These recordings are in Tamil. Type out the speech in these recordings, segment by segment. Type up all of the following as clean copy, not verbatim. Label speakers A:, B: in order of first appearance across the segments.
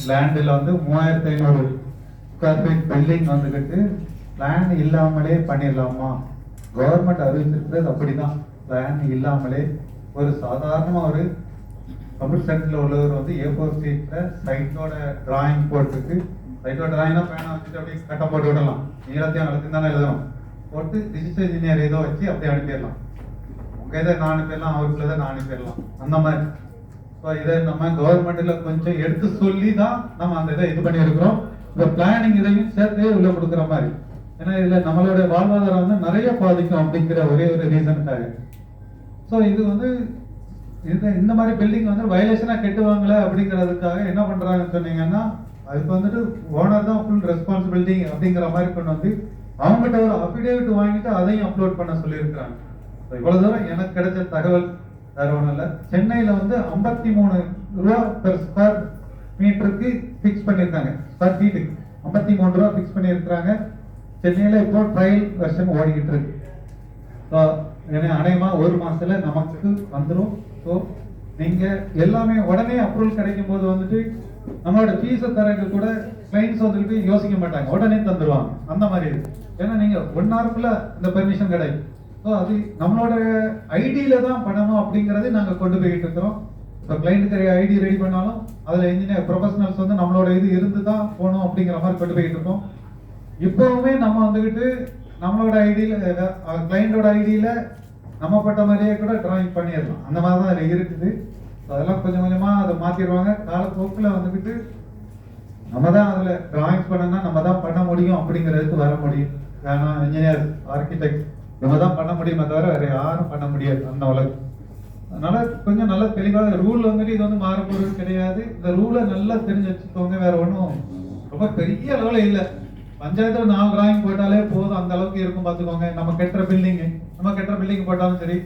A: லேண்டில் வந்து 3500 ஸ்கொயர் ஃபீட் பில்டிங் வந்துக்கிட்டு பிளான் இல்லாமலே பண்ணிடலாமா? கவர்மெண்ட் அறிவிச்சிருக்கிறது அப்படிதான். பிளான் இல்லாமலே ஒரு சாதாரண ஒரு தமிழ் சென்டர்ல உள்ளவர் வந்து A4 ஷீட்ல சைட்டோட டிராயிங் போட்டுட்டு, சைட்டோட டிராயிங்னா பேனா வச்சுட்டு அப்படியே கட்ட போட்டு விடலாம். நீளத்தையும் அழுத்தி தானே எழுதணும். போட்டு டிஜிட்டல் இன்ஜினியர் ஏதோ வச்சு அப்படியே அனுப்பிடலாம். உங்க இதை நான் அனுப்பிடலாம், அவருக்குள்ளதை நான் அனுப்பிடலாம், அந்த மாதிரி. ஸோ இதை நம்ம கவர்மெண்ட்ல கொஞ்சம் எடுத்து சொல்லி தான் நம்ம அந்த இதை இது பண்ணியிருக்கிறோம். இந்த பிளானிங் இதையும் சேர்த்தே உள்ள கொடுக்குற மாதிரி. ஏன்னா இதுல நம்மளோட வாழ்வாதாரம் வந்து நிறைய பாதிக்கும் அப்படிங்கிற ஒரே ஒரு ரீசனுக்காக. ஸோ இது வந்து இந்த மாதிரி பில்டிங் வந்து வயலேஷனா கெட்டுவாங்களே அப்படிங்கிறதுக்காக என்ன பண்றாங்கன்னு சொன்னீங்கன்னா, அதுக்கு வந்துட்டு ஓனர் தான் ஃபுல் ரெஸ்பான்சிபிலிட்டி அப்படிங்கிற மாதிரி கொண்டு வந்து அவங்ககிட்ட ஒரு அஃபிடேவிட் வாங்கிட்டு அதையும் அப்லோட் பண்ண சொல்லியிருக்கிறாங்க. இவ்வளவு தூரம் எனக்கு கிடைச்ச தகவல் வேற ஒன்றும் இல்லை. சென்னையில வந்து 53 ரூபா பெர் ஸ்கொயர் மீட்டருக்கு ஃபிக்ஸ் பண்ணியிருக்காங்க. ஸ்கொயர் ஃபீட்டுக்கு 53 ரூபா ஃபிக்ஸ் பண்ணியிருக்கிறாங்க. சென்னையில இப்போ ட்ரையல் வெர்ஷன் ஓடிக்கிட்டு இருக்கு. அநேகமா ஒரு மாசத்துல நமக்கு வந்துடும். ஸோ நீங்க எல்லாமே உடனே அப்ரூவல் கிடைக்கும் போது வந்துட்டு நம்மளோட ஃபீஸை தரக்கு கூட கிளைண்ட்ஸ் வந்துட்டு யோசிக்க மாட்டாங்க, உடனே தந்துடுவாங்க. அந்த மாதிரி இருக்கு. ஏன்னா நீங்க 1 ஹவருக்குள்ள இந்த பெர்மிஷன் கிடைக்கும். ஸோ அது நம்மளோட ஐடியில தான் பண்ணணும் அப்படிங்கறதை நாங்க கொண்டு போயிட்டு இருக்கிறோம். இப்போ கிளைண்ட்டுக்கு ஐடி ரெடி பண்ணாலும் அதுல இன்ஜினியர் ப்ரொஃபஷனல்ஸ் வந்து நம்மளோட இது இருந்து தான் போகணும் அப்படிங்கிற மாதிரி கொண்டு போயிட்டு இருக்கோம். இப்பவுமே நம்ம வந்துகிட்டு நம்மளோட ஐடியில கிளைண்டோட ஐடியில நம்ம பட்ட மாதிரியே கூட டிராயிங் பண்ணிடலாம். அந்த மாதிரி தான் அதுல இருக்குது. அதெல்லாம் கொஞ்சம் கொஞ்சமா அதை மாத்திடுவாங்க. காலப்போக்கில் வந்துகிட்டு நம்ம தான் அதுல டிராயிங்ஸ் பண்ணனா நம்ம தான் பண்ண முடியும் அப்படிங்கிறதுக்கு வர முடியும். ஏன்னா இன்ஜினியர், ஆர்கிடெக்ட் இவங்க தான் பண்ண முடியுமே தவிர வேற யாரும் பண்ண முடியாது அந்த உலகம். அதனால கொஞ்சம் நல்லா தெளிவாக ரூல் வந்துட்டு இது வந்து மாறப்போறது கிடையாது. இந்த ரூலை நல்லா தெரிஞ்சு வச்சுக்கோங்க. வேற ஒன்றும் ரொம்ப பெரிய அளவில் இல்லை. பஞ்சாயத்துல 4 டிராயிங் போட்டாலே போதும், அந்த அளவுக்கு இருக்கும். பார்த்துக்கோங்க. நம்ம கட்டுற பில்டிங் போட்டாலும் சரி,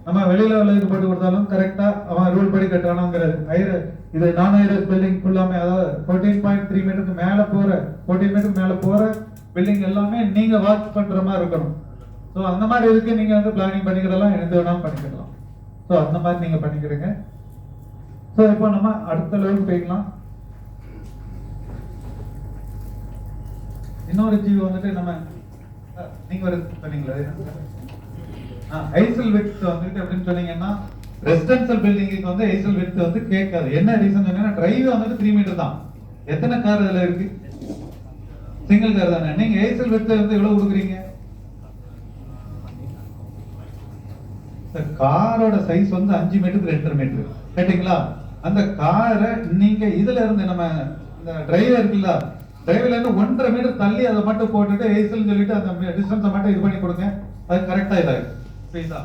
A: நம்ம வெளியில உள்ள இது போட்டு கொடுத்தாலும் கரெக்டா அவன் ரூல் படி கட்டுறானுங்கிறது. இது நான் ஐரஸ் பில்டிங் ஃபுல்லாமே, அதாவது 14.3 மீட்டருக்கு மேல போற 14 மீட்டருக்கு மேல போற பில்டிங் எல்லாமே நீங்க வாட்ச் பண்ற மாதிரி இருக்கணும். ஸோ அந்த மாதிரி இதுக்கு நீங்க வந்து பிளானிங் பண்ணிக்கிடலாம், எது வேணாலும் பண்ணிக்கிடலாம். ஸோ அந்த மாதிரி நீங்க பண்ணிக்கிடுங்க. ஸோ இப்போ நம்ம அடுத்த லெவலுக்கு போய்க்கலாம். இன்னொரு ஜீவ் வந்துட்டு நம்ம நீங்க ஒரு சொன்னீங்களா ஐசல் விட்த் வந்துட்டு அப்படின்னு சொன்னீங்கன்னா, ரெசிடென்சியல் பில்டிங்க்கு வந்து ஐசல் விட்த் வந்து கேட்காது. என்ன ரீசன் சொன்னீங்கன்னா, டிரைவ் வந்துட்டு 3 மீட்டர் தான். எத்தனை கார் இதுல இருக்கு? சிங்கிள் கார் தானே. நீங்க ஐசல் விட்த் வந்து எவ்வளவு கொடுக்குறீங்க? காரோட சைஸ் வந்து 5 மீட்டருக்கு 2.5 மீட்டர் கேட்டீங்களா? அந்த காரை நீங்க இதுல இருந்து நம்ம இந்த டிரைவர் இருக்குல்ல, டிரைவர்ல இருந்து 1.5 மீட்டர் தள்ளி அதை மட்டும் போட்டுட்டு ஐசல் சொல்லிட்டு அந்த டிஸ்டன்ஸை மட்டும் இது பண்ணி கொடுங்க. அது கரெக்டா இதாகும். புரியுதா?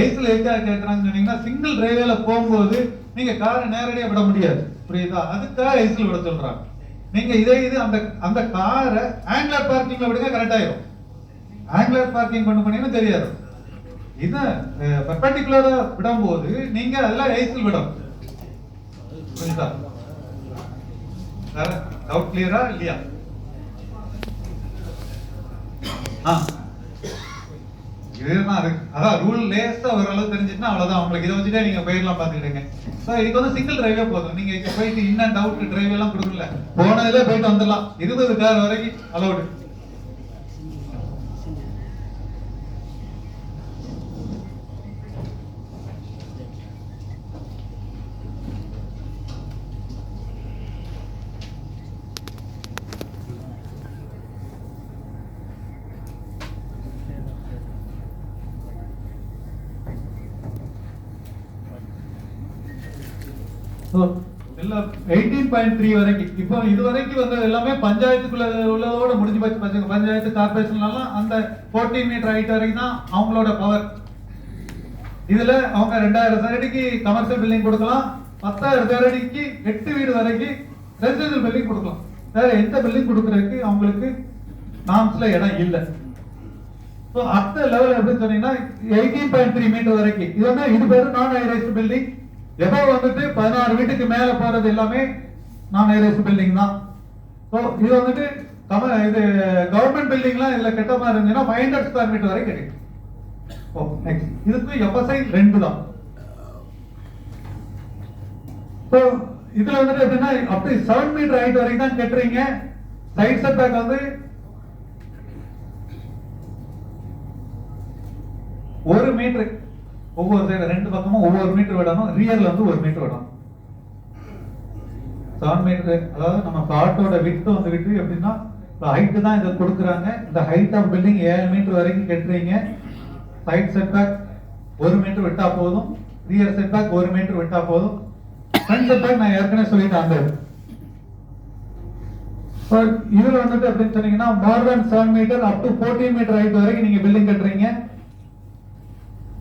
A: ஐசல் எதுக்காக கேட்கறாங்கன்னு சொன்னீங்கன்னா, சிங்கிள் டிரைவேல போகும்போது நீங்க காரை நேரடியாக விட முடியாது. புரியுதா? அதுக்காக ஐசல் விட சொல்றாங்க. நீங்க இது அந்த காரை ஆங்குலர் பார்க்கிங்ல விடுங்க, கரெக்ட் ஆயிரும். ஆங்குலர் பார்க்கிங் பண்ணீங்கன்னா தெரியாது. இது பெர்பெண்டிகுலரா விடும்போது நீங்க அதெல்லாம் ஐசல் விடும். புரியுதா? டவுட் கிளியரா இல்லையா? இதுதான் இருக்கு. அதான் ரூல் லேசா ஓரளவு தெரிஞ்சுட்டுனா அவ்வளவுதான். உங்களுக்கு இதை வச்சுட்டே நீங்க போயிடலாம் பாத்துக்கிடுங்க. இதுக்கு வந்து சிங்கிள் டிரைவே போதும். நீங்க இங்க போயிட்டு இன் அண்ட் அவுட் டிரைவ் எல்லாம் கொடுக்கல, போனதுல போயிட்டு வந்துடலாம். 20 கார் வரைக்கும் அலௌடு. எல்லாம் 18.3 வரைக்கும். இப்போ இது வரைக்கும் வந்து எல்லாமே பஞ்சாயத்துக்குள்ள உள்ளதோட முடிஞ்சு போச்சு. பஞ்சாயத்து கார்பரேஷன்லாம் அந்த 14 மீட்டர் ஹைட் வரைக்கும் தான் அவங்களோட பவர். இதுல அவங்க 2000 சதுரடிக்கு கமர்ஷியல் பில்டிங் கொடுக்கலாம், 10,000 சதுரடிக்கு 8 வீடு வரைக்கும் ரெசிடென்ஷியல் பில்டிங் கொடுக்கலாம். வேற எந்த பில்டிங் கொடுக்கறதுக்கு அவங்களுக்கு நாம்ஸ்ல இடம் இல்லை. ஸோ அடுத்த லெவல் எப்படி சொன்னீங்கன்னா 18.3 மீட்டர் வரைக்கும். இது பேரு நான் ஹைரைஸ்டு பில்டிங். எப்போ வந்துட்டு 16 வீட்டுக்கு மேல போறது எல்லாமே நான் ஹைரைஸ்டு பில்டிங் தான். ஸோ இது வந்துட்டு இது கவர்மெண்ட் பில்டிங்லாம் இதுல கெட்ட மாதிரி இருந்துச்சுன்னா 500 ஸ்கொயர் மீட்டர் வரை கிடைக்கும். இதுக்கு FSI 2 தான். ஸோ இதுல வந்துட்டு எப்படின்னா அப்படி 7 மீட்டர் ஹைட் வரைக்கும் தான் கட்டுறீங்க. சைட் செட்பேக் வந்து 1 மீட்டர் ஒவ்வொரு சைடு 2 பக்கமும் ஒவ்வொரு மீட்டர் விடணும். ரியர்ல வந்து 1 மீட்டர் விடணும். 7 மீட்டர், அதாவது நம்ம பிளாட்டோட விட்த் வந்துட்டு எப்படின்னா ஹைட் தான் இதை கொடுக்குறாங்க. இந்த ஹைட் ஆஃப் பில்டிங் 7 மீட்டர் வரைக்கும் கட்டுறீங்க. சைட் செட்பேக் 1 மீட்டர் விட்டா போதும். ரியர் செட்பேக் 1 மீட்டர் விட்டா போதும். ஃப்ரண்ட் செட்பேக் நான் ஏற்கனவே சொல்லிட்டேன். அந்த இதுல வந்துட்டு எப்படின்னு சொன்னீங்கன்னா more then 7 metre up to 14 metre height வரைக்கும் நீங்க பில்டிங் கட்டுறீங்க.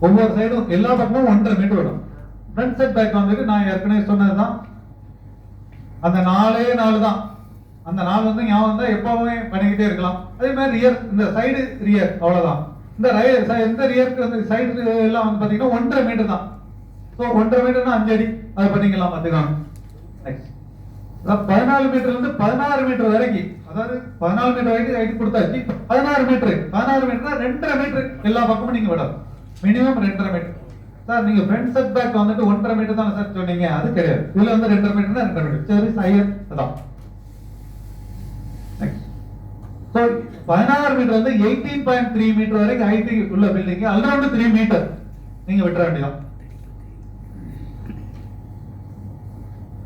A: ஒவ்வொரு சைடும் எல்லா பக்கமும் 1.5 மீட்டர் விடும். ஃப்ரண்ட் செட்பேக் வந்துட்டு நான் ஏற்கனவே சொன்னதுதான். அந்த 4 தான். அந்த 4 வந்து ஞாபகம் தான் எப்பவுமே பண்ணிக்கிட்டே இருக்கலாம். அதே மாதிரி ரியர், இந்த சைடு ரியர் அவ்வளவுதான். இந்த இந்த ரியருக்கு வந்து சைடு எல்லாம் வந்து பாத்தீங்கன்னா 1.5 மீட்டர் தான். ஸோ 1.5 மீட்டர்னா 5 அடி அதை பண்ணிக்கலாம். பார்த்துக்கலாம். 14 மீட்டர்ல இருந்து 16 மீட்டர் வரைக்கும், அதாவது 14 மீட்டர் வரைக்கும் ஹைட் கொடுத்தாச்சு. 16 மீட்டர்னா 2.5 மீட்டர் எல்லா பக்கமும் நீங்க விடலாம். Minimum 2.5 metre. சார் நீங்க ஃப்ரண்ட் செட் பேக் வந்துட்டு 1.5 மீட்டர் தான் சார் சொன்னீங்க. அது கிடையாது. இதுல வந்து 2.5 மீட்டர்னா 2.5 மீட்டர். சரி ஹையர் அதான். சோ 16 மீட்டர் வந்து 18.3 மீட்டர் வரைக்கும் ஹைட் உள்ள பில்டிங் அரௌண்ட் 3 மீட்டர் நீங்க விட்டுற வேண்டியதான்.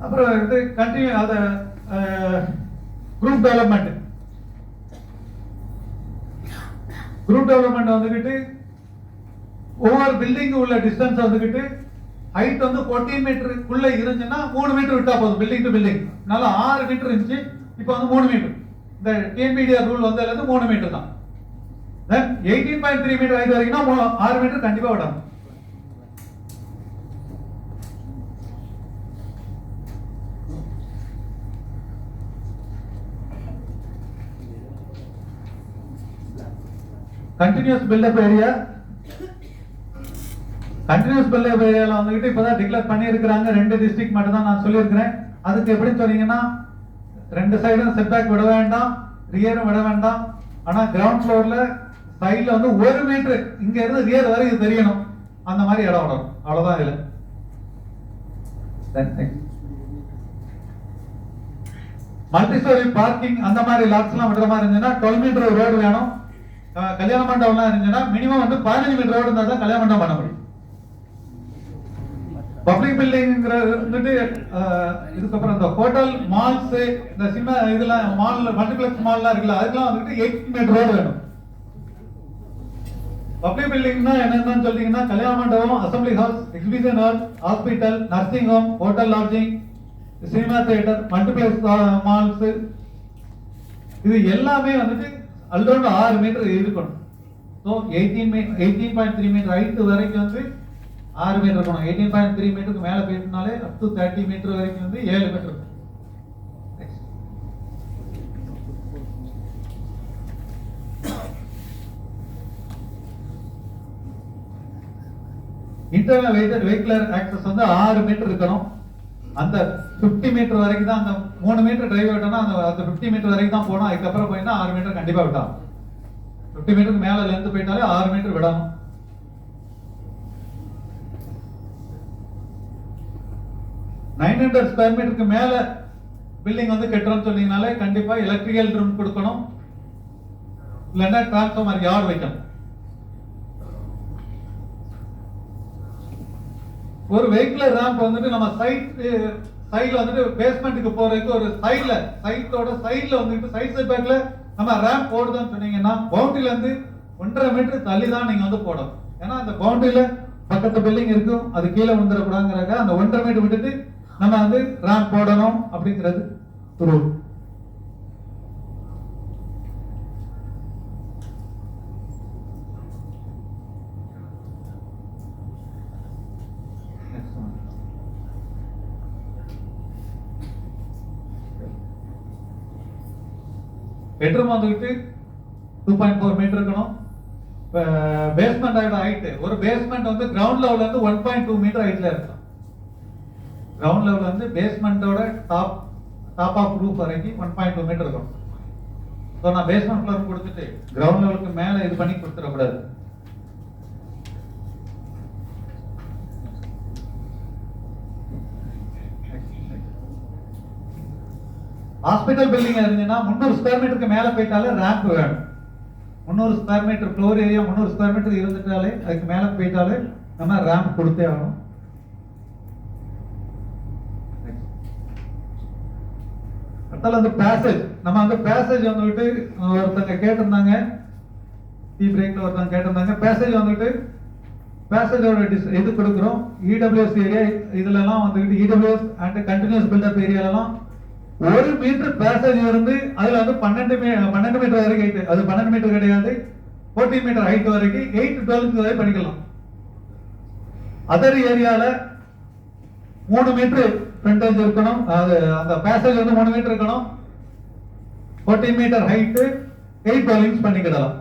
A: அப்புறம் வந்து கண்டினியூ அத குரூப் டெவலப்மெண்ட் வந்துகிட்டு ஒவ்வொரு பில்டிங் உள்ள டிஸ்டன்ஸ் வந்துகிட்டு ஹைட் வந்து 14 மீட்டருக்குள்ள இருந்துச்சுன்னா 3 மீட்டர் விட்டா போதும். பில்டிங் டு பில்டிங் நல்லா 6 மீட்டர் இருந்துச்சு, இப்போ வந்து 3 மீட்டர். இந்த டிஎன்பிடிஆர் ரூல் வந்து அல்லது 3 மீட்டர் தான். தென் 18.3 மீட்டர் ஹைட் வரைக்கும்னா 6 மீட்டர் கண்டிப்பா விடணும். கண்டினியூஸ் பில்டப் ஏரியா வந்துகிட்டு இப்பதான் டிக்ளேர் பண்ணி இருக்காங்க. 2 டிஸ்ட்ரிக்ட் மட்டும் தான் நான் சொல்லியிருக்கிறேன். அதுக்கு எப்படி சொன்னீங்கன்னா 2 சைடும் செட்பேக் விட வேண்டாம், ரியரும் விட வேண்டாம். ஆனா கிரவுண்ட் ஃப்ளோர்ல சைடுல வந்து 1 மீட்டர் இங்க இருந்து ரியர் வரை இது தெரியணும். அந்த மாதிரி இடம் விடணும். அவ்வளவுதான் இதுல. மல்டி ஸ்டோரி பார்க்கிங் அந்த மாதிரி லாட்ஸ் எல்லாம் விடுற மாதிரி இருந்துச்சுன்னா 12 மீட்டர் ரோடு வேணும். கல்யாண மண்டபம்லாம் இருந்துச்சுன்னா மினிமம் வந்து 15 மீட்டர் ரோடு இருந்தா தான் கல்யாண மண்டபம் பண்ண முடியும். பப்ளிக் பில்டிங்ங்கிறது வந்துட்டு இதுக்கப்புறம் இந்த ஹோட்டல், மால்ஸ், இந்த சினிமா இதெல்லாம் மால், மல்டிப்ளெக்ஸ் மால்லாம் இருக்குல்ல, அதுக்கெல்லாம் வந்துட்டு 8 மீட்டர் ரோடு வேணும். பப்ளிக் பில்டிங்னா என்னன்னு சொல்றீங்கன்னா கல்யாண மண்டபம், assembly house, exhibition hall, hospital, nursing home, hotel, lodging, cinema theatre, multiplex malls, இது எல்லாமே வந்துட்டு அரௌண்ட் 6 மீட்டர் இருக்கணும். ஸோ 18.3 மீட்டர் ஹைட் வரைக்கும் வந்து 6 மீட்டர் இருக்கணும். 18.3 மீட்டருக்கு மேல போயிட்டனாலே அப் டு 30 மீட்டர் வரைக்கும் வந்து 7 மீட்டர் இருக்கும். இன்டர்னல் வெஹிகுலர் ஆக்சஸ் வந்து 6 மீட்டர் இருக்கணும். அந்த 50 மீட்டர் வரைக்கும் தான், அந்த 3 மீட்டர் டிரைவ் விட்டோம்னா அந்த 50 மீட்டர் வரைக்கும் தான் போகணும். அதுக்கப்புறம் போயிட்டா 6 மீட்டர் கண்டிப்பா விட்டான். 50 மீட்டருக்கு மேல லென்த் போயிட்டாலே 6 மீட்டர் விடணும். ஸ்கொயர் மீட்டருக்கு மேல பில்டிங் வந்து கட்டுறோம்னு சொன்னீங்கனாலே கண்டிப்பா எலக்ட்ரிக்கல் ரூம் கொடுக்கணும், இல்லைன்னா டிரான்ஸ்ஃபார்மர் யார்டு வைக்கணும். ஒரு வெஹிகுலர் ரேம்ப் வந்துட்டு நம்ம சைட்ல வந்துட்டு பேஸ்மெண்ட்டுக்கு போறதுக்கு ஒரு சைட்டோட சைட்ல வந்துட்டு சைட் செட்பேக்ல நம்ம ரேம்ப் போடுதோம்னு சொன்னீங்கன்னா பவுண்டரியில இருந்து 1.5 மீட்டர் தள்ளி தான் நீங்க வந்து போடணும். ஏன்னா அந்த பவுண்டரியில பக்கத்து பில்டிங் இருக்கும், அது கீழே வந்துடக்கூடாதுங்கிறாங்க. அந்த 1.5 மீட்டர் விட்டுட்டு நம்ம வந்து ரேம்ப் போடணும் அப்படிங்கிறது ரூல். பெட்ரூம் வந்துட்டு 2.4 மீட்டர் இருக்கணும். பேஸ்மெண்ட் ஹைட், ஒரு பேஸ்மெண்ட் வந்து கிரவுண்ட் லெவல்ல இருந்து 1.2 மீட்டர் ஹைட்ல இருக்கும். கிரவுண்ட் லெவல்ல இருந்து பேஸ்மெண்டோட டாப் ஆஃப் ரூஃப் வரைக்கும் 1.2 மீட்டர் இருக்கும். ஸோ நான் பேஸ்மெண்ட் ஃப்ளோர் கொடுத்துட்டு கிரவுண்ட் லெவலுக்கு மேல இது பண்ணி கொடுத்துடக்கூடாது. ஹாஸ்பிட்டல் பில்டிங் இருந்துச்சுன்னா 300 ஸ்கொயர் மீட்டருக்கு மேல போயிட்டாலே ரேம்ப் வேணும். 300 square metre floor area 300 square metre இருந்துட்டாலே அதுக்கு மேல போயிட்டாலே நம்ம ரேம்ப் கொடுத்தே ஆகணும். அடுத்தால அந்த பேசேஜ், நம்ம அந்த பேசேஜ் வந்துட்டு ஒருத்தங்க கேட்டிருந்தாங்க, டீ பிரேக்ல ஒருத்தங்க கேட்டிருந்தாங்க, பேசேஜ் வந்துட்டு பேசேஜோட இது கொடுக்குறோம். இடபிள்யூஎஸ் ஏரியா இதுலலாம் வந்துட்டு இடபிள்யூஎஸ் அண்ட் கண்டினியூஸ் பில்டப் ஏரியாலாம் 1 மீட்டர் பேசேஜ் இருந்து அதுல வந்து 12 மீட்டர் வரைக்கும், அது 12 மீட்டர் கிடையாது, 14 மீட்டர் ஹைட் வரைக்கும் 8 to 12 வரை படிக்கலாம். அதர் ஏரியால 3 மீட்டர் ஃப்ரண்டேஜ் இருக்கணும், அது அந்த பேசேஜ் வந்து 3 மீட்டர் இருக்கணும், 14 மீட்டர் ஹைட், 8 dwellings பண்ணிக்கிடலாம்.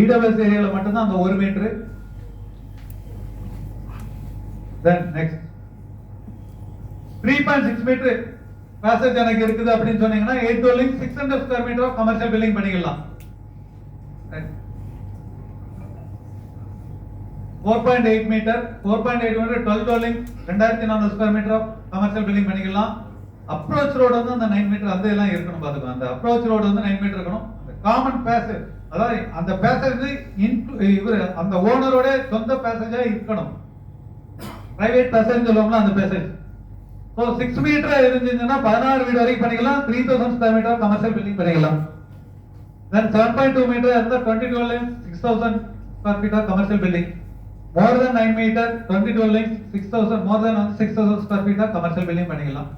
A: இடபிள்யூஎஸ் ஏரியால மட்டும்தான் அந்த 1 metre. Then next 3.6 metre passage எனக்கு இருக்குது அப்படின்னு சொன்னீங்கன்னா 8 dwellings 600 square metre of commercial building பண்ணிக்கலாம். 4.8 metre 12 dwellings 2400 square metre of commercial building பண்ணிக்கலாம். அப்ரோச் ரோடு வந்து அந்த 9 மீட்டர் அந்த எல்லாம் இருக்கணும் பாத்துக்கோ. அந்த அப்ரோச் ரோடு வந்து 9 மீட்டர் இருக்கணும். காமன் பேசேஜ், அதாவது அந்த பேசேஜ் இவர் அந்த ஓனரோட சொந்த பேசேஜா இருக்கணும். பிரைவேட் பேசேஜ் சொல்லுவாங்களா அந்த பேசேஜ். சோ 6 மீட்டர் இருந்துச்சுன்னா 16 வீடு வரைக்கும் பண்ணிக்கலாம். 3000 ஸ்கொயர் மீட்டர் கமர்ஷியல் பில்டிங் பண்ணிக்கலாம். Then 7.2 மீட்டர் இருந்தா 20 dwellings 6000 square metre commercial building. More than 9 metre 20 dwellings 6000 more than 6000 square metre commercial building பண்ணிக்கலாம்.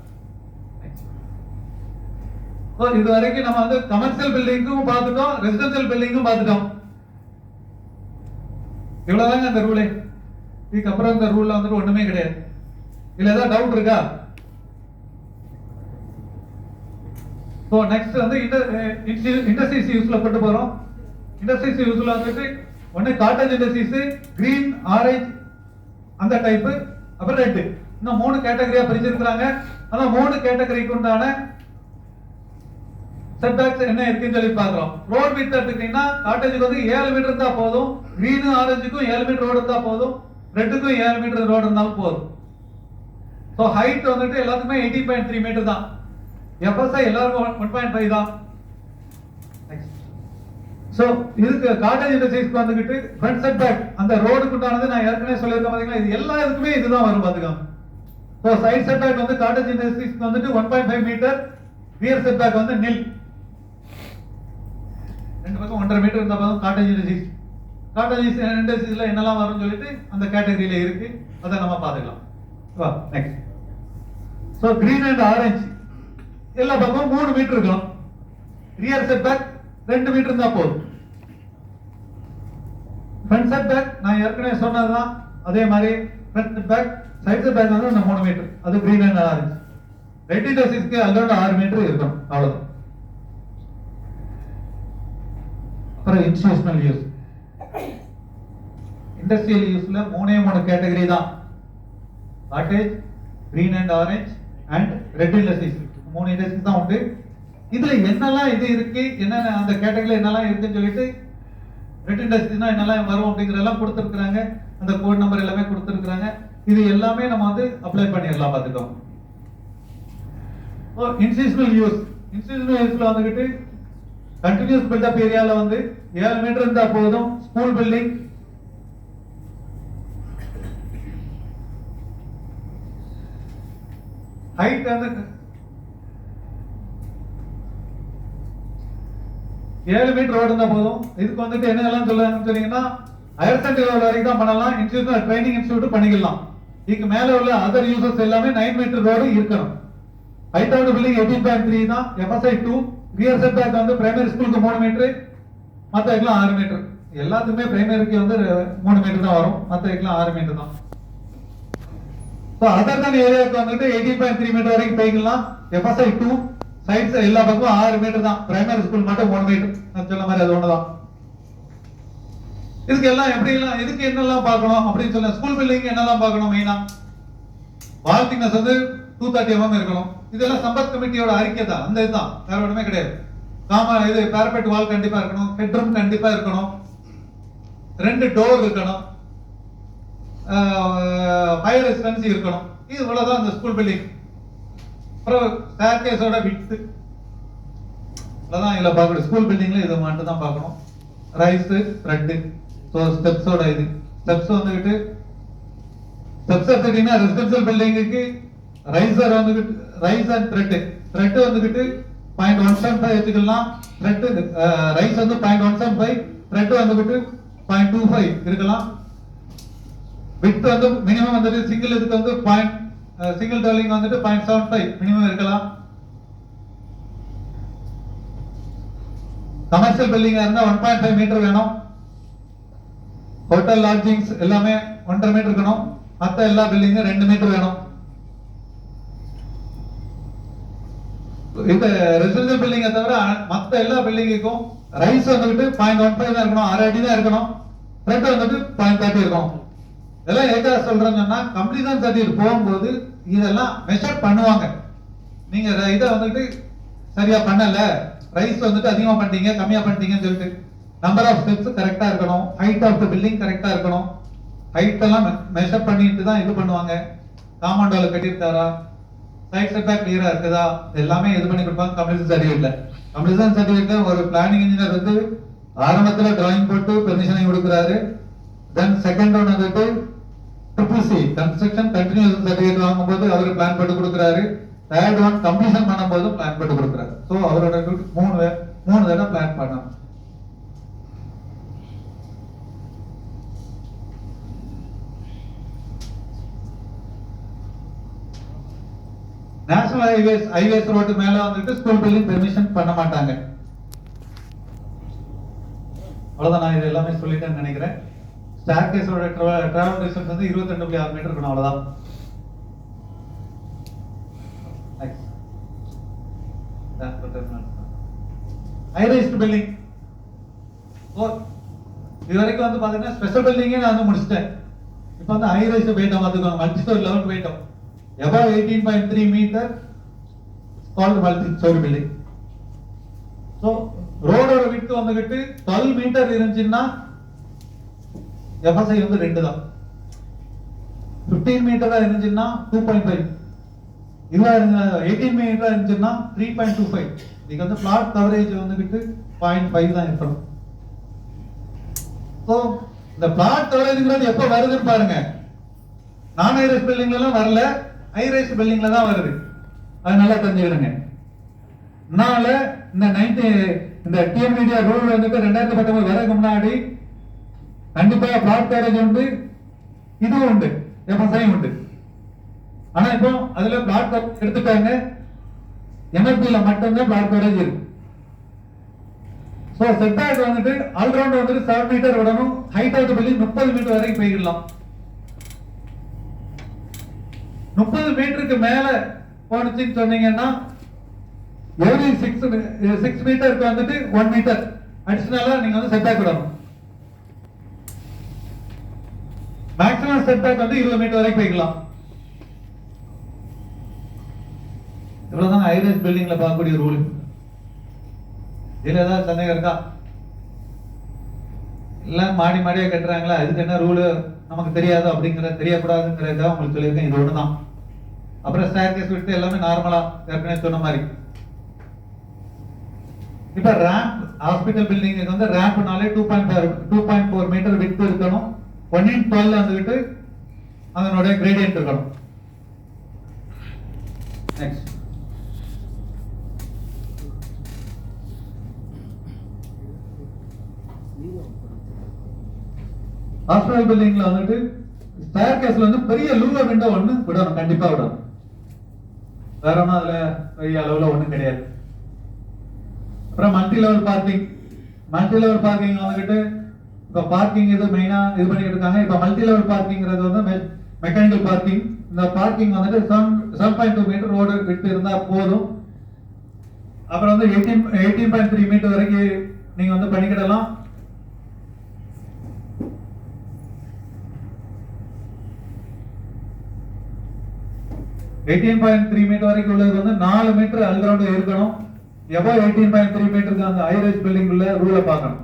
A: சோ இது வரைக்கும் நம்ம வந்து கமர்ஷியல் பில்டிங்கும் பார்த்துட்டோம், ரெசிடென்ஷியல் பில்டிங்கும் பார்த்துட்டோம். இவ்வளவுதாங்க அந்த ரூலே. இதுக்கு அப்புறம் இந்த ரூல்ல வந்துட்டு ஒண்ணுமே கிடையாது. இல்ல ஏதாவது டவுட் இருக்கா? சோ நெக்ஸ்ட் வந்து இண்டஸ்ட்ரீஸ் யூஸ்ல கொண்டு போறோம். இண்டஸ்ட்ரீஸ் யூஸ்ல வந்துட்டு ஒண்ணு காட்டேஜ் இண்டஸ்ட்ரீஸ், கிரீன், ஆரஞ்சு அந்த டைப், அப்புறம் ரெட். இன்னும் 3 கேட்டகரியா பிரிச்சிருக்காங்க. அந்த 3 கேட்டகரிக்கு உண்டான செட்பேக்ஸ் என்ன இருக்குன்னு சொல்லி பார்க்கிறோம். ரோட் விட்த் எடுத்துக்கிட்டீங்கன்னா காட்டேஜுக்கு வந்து 7 மீட்டர் இருந்தா போதும், கிரீன் ஆரஞ்சுக்கும் 7 மீட்டர் ரோடு இருந்தா போதும், ரெட்டுக்கும் 7 மீட்டர் ரோடு இருந்தாலும் போதும். சோ ஹைட் வந்துட்டு எல்லாத்துக்குமே 18.3 மீட்டர் தான். எஃப்எஸ்ஐ எல்லாருக்கும் 1.5 தான். சோ இதுக்கு காட்டேஜ் இண்டஸ்ட்ரீஸ்க்கு வந்துகிட்டு ஃப்ரண்ட் செட்பேக் அந்த ரோடுக்கு உண்டானது நான் ஏற்கனவே சொல்லியிருக்கேன் பாத்தீங்களா, இது எல்லா இதுக்குமே இதுதான் வரும் பாத்துக்கோங்க. சோ சைடு செட்பேக் வந்து காட்டேஜ் இண்டஸ்ட்ரீஸ்க்கு வந்துட்டு 1.5 மீட்டர், ரியர் செட்பேக் வந்து nil. ரெண்டு பக்கம் 1.5 மீட்டர் இருந்தா போதும். காட்டேஜ் இண்டஸ்ட்ரீஸ்ல என்னெல்லாம் வரும்னு சொல்லிட்டு அந்த கேட்டகரியில இருக்கு, அதை நம்ம பாத்துக்கலாம். வா next. So green and orange எல்லா பக்கமும் 3 மீட்டர் இருக்கும். ரியர் செட்பேக் 2 மீட்டர் இருந்தா போதும். ஃப்ரண்ட் செட்பேக் நான் ஏற்கனவே சொன்னதுதான், அதே மாதிரி ஃப்ரண்ட் செட்பேக், சைடு செட்பேக் வந்து 3 மீட்டர், அது கிரீன் அண்ட் ஆரஞ்சு. ரெட் இண்டஸ்ட்ரீஸ்க்கு அதோட 6 மீட்டர் இருக்கும், அவ்வளவுதான். அப்புறம் இன்ஸ்டிடியூஷனல் யூஸ். இண்டஸ்ட்ரியல் யூஸ்ல 3 கேட்டகரி தான். Cottage, green and orange and red industries. 3 industries தான் உண்டு. இதுல என்னெல்லாம் இது இருக்கு, என்னென்ன அந்த கேட்டகரியில என்னெல்லாம் இருக்குன்னு சொல்லிட்டு ரெட் இண்டஸ்ட்ரீஸ்னா என்னெல்லாம் வரும் அப்படிங்கறதெல்லாம் கொடுத்துருக்காங்க. அந்த கோட் நம்பர் எல்லாமே கொடுத்துருக்காங்க. இது எல்லாமே நம்ம வந்து அப்ளை பண்ணிடலாம் பாத்துக்கோங்க. இன்ஸ்டிடியூஷனல் யூஸ்ல வந்துகிட்டு கண்டினியூஸ் பில்டப் ஏரியால வந்து 7 மீட்டர் இருந்தா போதும். ஸ்கூல் பில்டிங், ஹைட் வந்து 7 மீட்டர் ரோடு இருந்தா போதும். இதுக்கு வந்துட்டு என்னெல்லாம் சொல்றாங்கன்னு சொன்னீங்கன்னா ஹையர் செகண்டரி லெவல் வரைக்கும் தான் பண்ணலாம். இன்ஸ்டிடியூஷனல் ட்ரைனிங் இன்ஸ்டிடியூட் பண்ணிக்கலாம். இதுக்கு மேல உள்ள அதர் யூசர்ஸ் எல்லாமே 9 மீட்டர் ரோடு இருக்கணும். ஹைட் ஆஃப் பில்டிங் 18.3 தான். எஃப்எஸ்ஐ 2. ரியர் செட்பேக் வந்து பிரைமரி ஸ்கூலுக்கு 3 மீட்டர், மத்த எல்லாம் 6 மீட்டர். எல்லாத்துக்குமே பிரைமரிக்கு வந்து 3 மீட்டர் தான் வரும், மத்த எல்லாம் 6 மீட்டர் தான். சோ அதர் தன் ஏரியாக்கு வந்துட்டு 18.3 மீட்டர் வரைக்கும் போய்க்கலாம். எஃப்எஸ்ஐ 2 சைட்ஸ் எல்லா பக்கமும் 6 மீட்டர் தான். பிரைமரி ஸ்கூல் மட்டும் 3 மீட்டர். நான் சொன்ன மாதிரி அது ஒண்ணுதான். இதுக்கு எல்லாம் எப்படி எல்லாம் இதுக்கு என்னெல்லாம் பார்க்கணும் அப்படின்னு சொல்ல, ஸ்கூல் பில்டிங் என்னெல்லாம் பார்க்கணும் மெயினா, வால் திக்னஸ் வந்து 230 mm இருக்கணும். இதெல்லாம் சம்பத் கமிட்டியோட அறிக்கை தான், அந்த இதுதான், வேற ஒண்ணுமே கிடையாது. இது பேரபெட் வால் கண்டிப்பா இருக்கணும், ஹெட்ரூம் கண்டிப்பா இருக்கணும், 2 டோர் இருக்கணும், ஃபயர் ரெசிஸ்டன்ஸ் இருக்கணும். இது இவ்வளவுதான் இந்த ஸ்கூல் பில்டிங். அப்புறம் ஸ்டேர்கேஸோட விட்த் அதான் இதுல பார்க்கணும். ஸ்கூல் பில்டிங்ல இதை மட்டும் தான் பார்க்கணும். Rice thread. ஸோ ஸ்டெப்ஸோட இது ஸ்டெப்ஸ் வந்துகிட்டு ஸ்டெப்ஸ் எடுத்துக்கிட்டீங்கன்னா ரெசிடென்சியல் பில்டிங்குக்கு ரைசர் வந்துகிட்டு ரைஸ் அண்ட் த்ரெட் வந்துகிட்டு 0.175 வச்சுக்கலாம். த்ரெட் ரைஸ் வந்து 0.175, த்ரெட் வந்துகிட்டு 0.25 இருக்கலாம். விட்த் வந்து மினிமம் வந்துட்டு சிங்கிள் இதுக்கு வந்து சிங்கிள் டாலிங் வந்துட்டு 0.75 மினிமம் இருக்கலாம். கமர்ஷியல் பில்டிங்கா இருந்தா 1.5 மீட்டர் வேணும். ஹோட்டல் லாட்ஜிங்ஸ் எல்லாமே 1.5 மீட்டர் இருக்கணும். மற்ற எல்லா பில்டிங்கும் 2 மீட்டர் வேணும். இந்த ரெசிடென்சியல் பில்டிங்கை தவிர மற்ற எல்லா பில்டிங்குக்கும் ரைஸ் வந்துட்டு 0.15 தான் இருக்கணும், 6 அடி தான் இருக்கணும். த்ரெட் வந்துட்டு 0.30 இருக்கணும். இதெல்லாம் ஏற்கனவே சொல்றேன்னு சொன்னா கம்ப்ளீஷன் சர்டிஃபிகேட் போகும்போது இதெல்லாம் மெஷர் பண்ணுவாங்க. நீங்க இதை வந்துட்டு சரியா பண்ணல, ரைஸ் வந்துட்டு அதிகமா பண்ணிட்டீங்க கம்மியா பண்ணிட்டீங்கன்னு சொல்லிட்டு நம்பர் ஆஃப் ஸ்டெப்ஸ் கரெக்டா இருக்கணும், ஹைட் ஆஃப் தி பில்டிங் கரெக்டா இருக்கணும். ஹைட் எல்லாம் மெஷர் பண்ணிட்டு தான் இது பண்ணுவாங்க. காம்பவுண்ட் வால் கட்டியிருக்காரா, சைட் செட்பேக் கிளியரா இருக்குதா, எல்லாமே இது பண்ணி கொடுப்பாங்க. கம்ப்ளீஷன் சர்டிஃபிகேட்ல கம்ப்ளீஷன் சர்டிஃபிகேட்ல ஒரு பிளானிங் இன்ஜினியர் வந்து ஆரம்பத்துல டிராயிங் போட்டு பெர்மிஷன் கொடுக்குறாரு. தென் செகண்ட் ஒன் வந்துட்டு CCC கன்ஸ்ட்ரக்ஷன் கண்டினியூஸ் சர்டிஃபிகேட் வாங்கும்போது அவரு பிளான் போட்டு கொடுக்குறாரு. தேர்ட் ஒன் கம்ப்ளீஷன் பண்ணும்போது பிளான் போட்டு கொடுக்குறாரு. ஸோ அவரோட மூணு தடவை பிளான் பண்ணணும். நேஷனல் ஹைவேஸ் ரோடு மேல வந்துட்டு ஸ்கூல் பில்டிங் பெர்மிஷன் பண்ண மாட்டாங்க. அவ்வளவுதான், நான் இது எல்லாமே சொல்லிட்டேன்னு நினைக்கிறேன். ஸ்டேர்கேஸோட டிராவல் டிஸ்டன்ஸ் வந்து 22.6 மீட்டர் இருக்கணும். அவ்வளவுதான். ஹைரைஸ்ட் பில்டிங் இது வரைக்கும் வந்து பாத்தீங்கன்னா ஸ்பெஷல் பில்டிங்கே நான் வந்து முடிச்சிட்டேன். இப்போ வந்து ஹைரைஸ்ட் போயிட்டோம், பார்த்துக்கோங்க. மல்டி ஸ்டோரி லெவல் போயிட்டோம். above 18.3 meter called multi-story building. So road ஓட width வந்துகிட்டு 12 மீட்டர் இருந்துச்சுன்னா FSI வந்து 2 தான். 15 மீட்டரா இருந்துச்சுன்னா 2.5. இல்ல 18 மீட்டரா இருந்துச்சுன்னா 3.25. இதுக்கு வந்து பிளாட் கவரேஜ் வந்துகிட்டு 0.5 தான் இருக்கணும். So இந்த பிளாட் கவரேஜ்ங்கிறது எப்ப வருதுன்னு பாருங்க. நான் ஹைரைஸ் பில்டிங்ல எல்லாம் வரல, ஹைரைஸ் பில்டிங்ல தான் வருது. அது நல்லா தெரிஞ்சுக்கிடுங்க. அதனால இந்த டிஎன் மீடியா ரூல் வந்துட்டு 2019 வரதுக்கு முன்னாடி கண்டிப்பா பிளாட் கவரேஜ் உண்டு, இதுவும் உண்டு, FSI உண்டு. ஆனா இப்போ அதுல பிளாட் கவரேஜ் எடுத்துட்டாங்க, எம்எஸ்பில மட்டும்தான் பிளாட் கவரேஜ் இருக்கு. சோ செட்பேக் வந்துட்டு ஆல்ரவுண்ட் வந்துட்டு 7 மீட்டர் விடணும். Height of the building 30 metre வரைக்கும் போயிடலாம். 30 மீட்டருக்கு மேல போனுச்சுன்னு சொன்னீங்கன்னா எவ்ரி 6 மீட்டருக்கு வந்துட்டு 1 மீட்டர் அடிஷனலா நீங்க வந்து செட்பேக் விடணும். மேக்ஸிமம் செட்பேக் வந்து 20 மீட்டர் வரைக்கும் போய்க்கலாம். இவ்வளவுதான் ஹைரைஸ் பில்டிங்ல பார்க்கக்கூடிய ரூல். இதுல ஏதாவது சந்தேகம் இருக்கா? எல்லாம் மாடி மாடியா கட்டுறாங்களா, அதுக்கு என்ன ரூல் நமக்கு தெரியாது அப்படிங்கிற தெரியக்கூடாதுங்கிறத உங்களுக்கு சொல்லியிருக்கேன். இது ஒண்ணுதான். அப்புறம் ஸ்டேர்கேஸ் விட்டு எல்லாமே நார்மலா ஏற்கனவே சொன்ன மாதிரி. இப்ப ரேம்ப் ஹாஸ்பிட்டல் பில்டிங் வந்து ரேம்ப்னாலே 2.4 மீட்டர் விட்த் இருக்கணும். 1:12 வந்துகிட்டு அதனுடைய கிரேடியன்ட் இருக்கணும். நெக்ஸ்ட் ஹாஸ்பிட்டல் பில்டிங்ல வந்துட்டு ஸ்டேர்கேஸ்ல வந்து பெரிய லூவர் விண்டோ ஒண்ணு விடணும், கண்டிப்பா விடணும். வேற ஒன்றும் அதுல பெரிய அளவுல ஒண்ணும் கிடையாது. அப்புறம் மல்டி லெவல் பார்க்கிங் வந்துகிட்டு இப்ப பார்க்கிங் இது மெயினா இது பண்ணிட்டு இருக்காங்க. இப்ப மல்டி லெவல் பார்க்கிங்கிறது வந்து மெக்கானிக்கல் பார்க்கிங். இந்த பார்க்கிங் வந்துட்டு 7.2 மீட்டர் ரோடு விட்டு இருந்தா போதும். அப்புறம் வந்து 18.3 மீட்டர் வரைக்கும் நீங்க வந்து பண்ணிக்கிடலாம். மீட்டர் வரைக்கும் உள்ளது வந்து 4 மீட்டர் அல்கிரவுண்ட் இருக்கணும். எபோ 18.3 மீட்டருக்கு அந்த ஹைரைஸ் பில்டிங் உள்ள ரூலை பார்க்கணும்.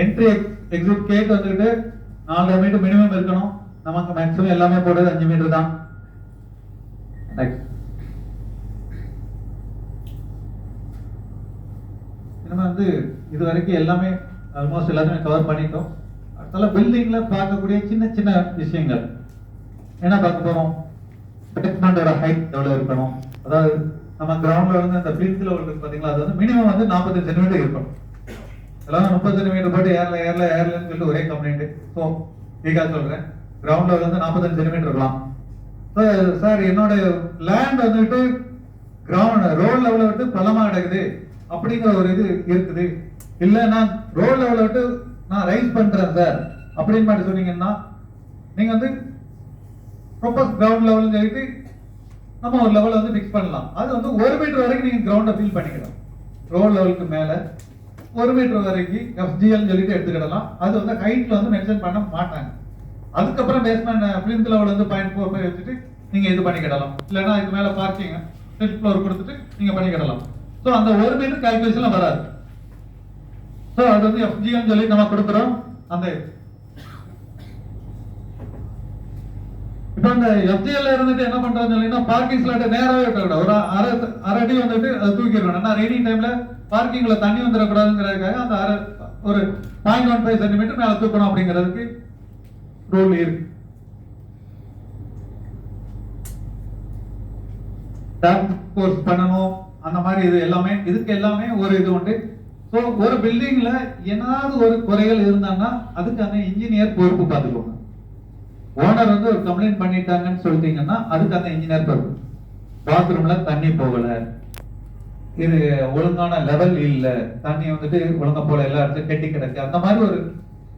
A: என்ட்ரி எக்ஸிட் கேட் வந்துட்டு 4.5 மீட்டர் மினிமம் இருக்கணும். நமக்கு மேக்ஸிமம் எல்லாமே போடுறது 5 மீட்டர் தான். நம்ம வந்து இது வரைக்கும் எல்லாமே ஆல்மோஸ்ட் எல்லாத்தையுமே கவர் பண்ணிட்டோம். அடுத்தால பில்டிங்ல பார்க்கக்கூடிய சின்ன சின்ன விஷயங்கள் என்ன பார்க்க போறோம்? பேஸ்மெண்டோட ஹைட் எவ்வளவு இருக்கணும், அதாவது நம்ம கிரவுண்ட்ல வந்து அந்த பிளிந்த் லெவல் இருக்கு பாத்தீங்களா, அது வந்து மினிமம் வந்து 45 சென்டிமீட்டர் இருக்கணும். எல்லாம் 30 சென்டிமீட்டர் போட்டு ஏர்லன்னு சொல்லிட்டு ஒரே கம்ப்ளைண்ட். ஸோ நீங்க சொல்றேன், கிரவுண்ட் லெவல் வந்து 45 சென்டிமீட்டர் இருக்கலாம். சார் என்னோட லேண்ட் வந்துட்டு கிரவுண்ட் ரோட் லெவல விட்டு பள்ளமா கிடக்குது அப்படிங்கிற ஒரு இது இருக்குது, இல்ல நான் ரோட் லெவல விட்டு நான் ரைஸ் பண்றேன் சார் அப்படின்னு மாதிரி சொன்னீங்கன்னா நீங்க வந்து ப்ராப்பர் கிரவுண்ட் லெவல் சொல்லிட்டு நம்ம ஒரு லெவல் வந்து ஃபிக்ஸ் பண்ணலாம். அது வந்து 1 மீட்டர் வரைக்கும் நீங்க கிரவுண்ட ஃபீல் பண்ணிக்கலாம். ரோட் லெவலுக்கு மேல 1 மீட்டர் வரைக்கும் FGL சொல்லிட்டு எடுத்துக்கிடலாம். அது வந்து ஹைட்ல வந்து மென்ஷன் பண்ண மாட்டாங்க. அதுக்கப்புறம் பேஸ்மெண்ட் பிளிந்த் லெவல் வந்து 0.45 வச்சுட்டு நீங்க இது பண்ணிக்கிடலாம். இல்லைன்னா இதுக்கு மேல பார்க்கிங் ஃபிஃப்த் ஃப்ளோர் கொடுத்துட்டு நீங்க பண்ணிக்கிடலாம். ஸோ அந்த 1 மீட்டர் கால்குலேஷன்ல வராது. ஸோ அது வந்து FGL சொல்லி நம்ம கொடுக்குறோம். அந்த இப்போ அந்த FGL இருந்துட்டு என்ன பண்றதுன்னு சொல்லினா பார்க்கிங் ஸ்லாட் நேராவே இருக்கக்கூடாது. ஒரு அரை அடி வந்துட்டு அதை தூக்கிடணும். ஏன்னா ரெய்னிங் டைம்ல பார்க்கிங்ல தண்ணி வந்துடக்கூடாதுங்கிறதுக்காக அந்த ஒரு 0.15 சென்டிமீட்டர் மேல தூக்கணும் அப்படிங்கிறதுக்கு ரூல் இருக்கு. கோர்ஸ் பண்ணணும் அந்த மாதிரி இது எல்லாமே இதுக்கு எல்லாமே ஒரு இது உண்டு. ஸோ ஒரு பில்டிங்ல ஏதாவது ஒரு குறைகள் இருந்தாங்கன்னா அதுக்கு அந்த இன்ஜினியர் பொறுப்பு பார்த்துக்கோங்க. ஓனர் வந்து ஒரு கம்ப்ளைண்ட் பண்ணிட்டாங்கன்னு சொல்லிட்டீங்கன்னா அதுக்கு அந்த இன்ஜினியர் பொறுப்பு. பாத்ரூம்ல தண்ணி போகல, இது ஒழுங்கான லெவல் இல்ல, தண்ணி வந்துட்டு ஒழுங்கா போல எல்லா இடத்துலையும் கெட்டி கிடக்கு, அந்த மாதிரி ஒரு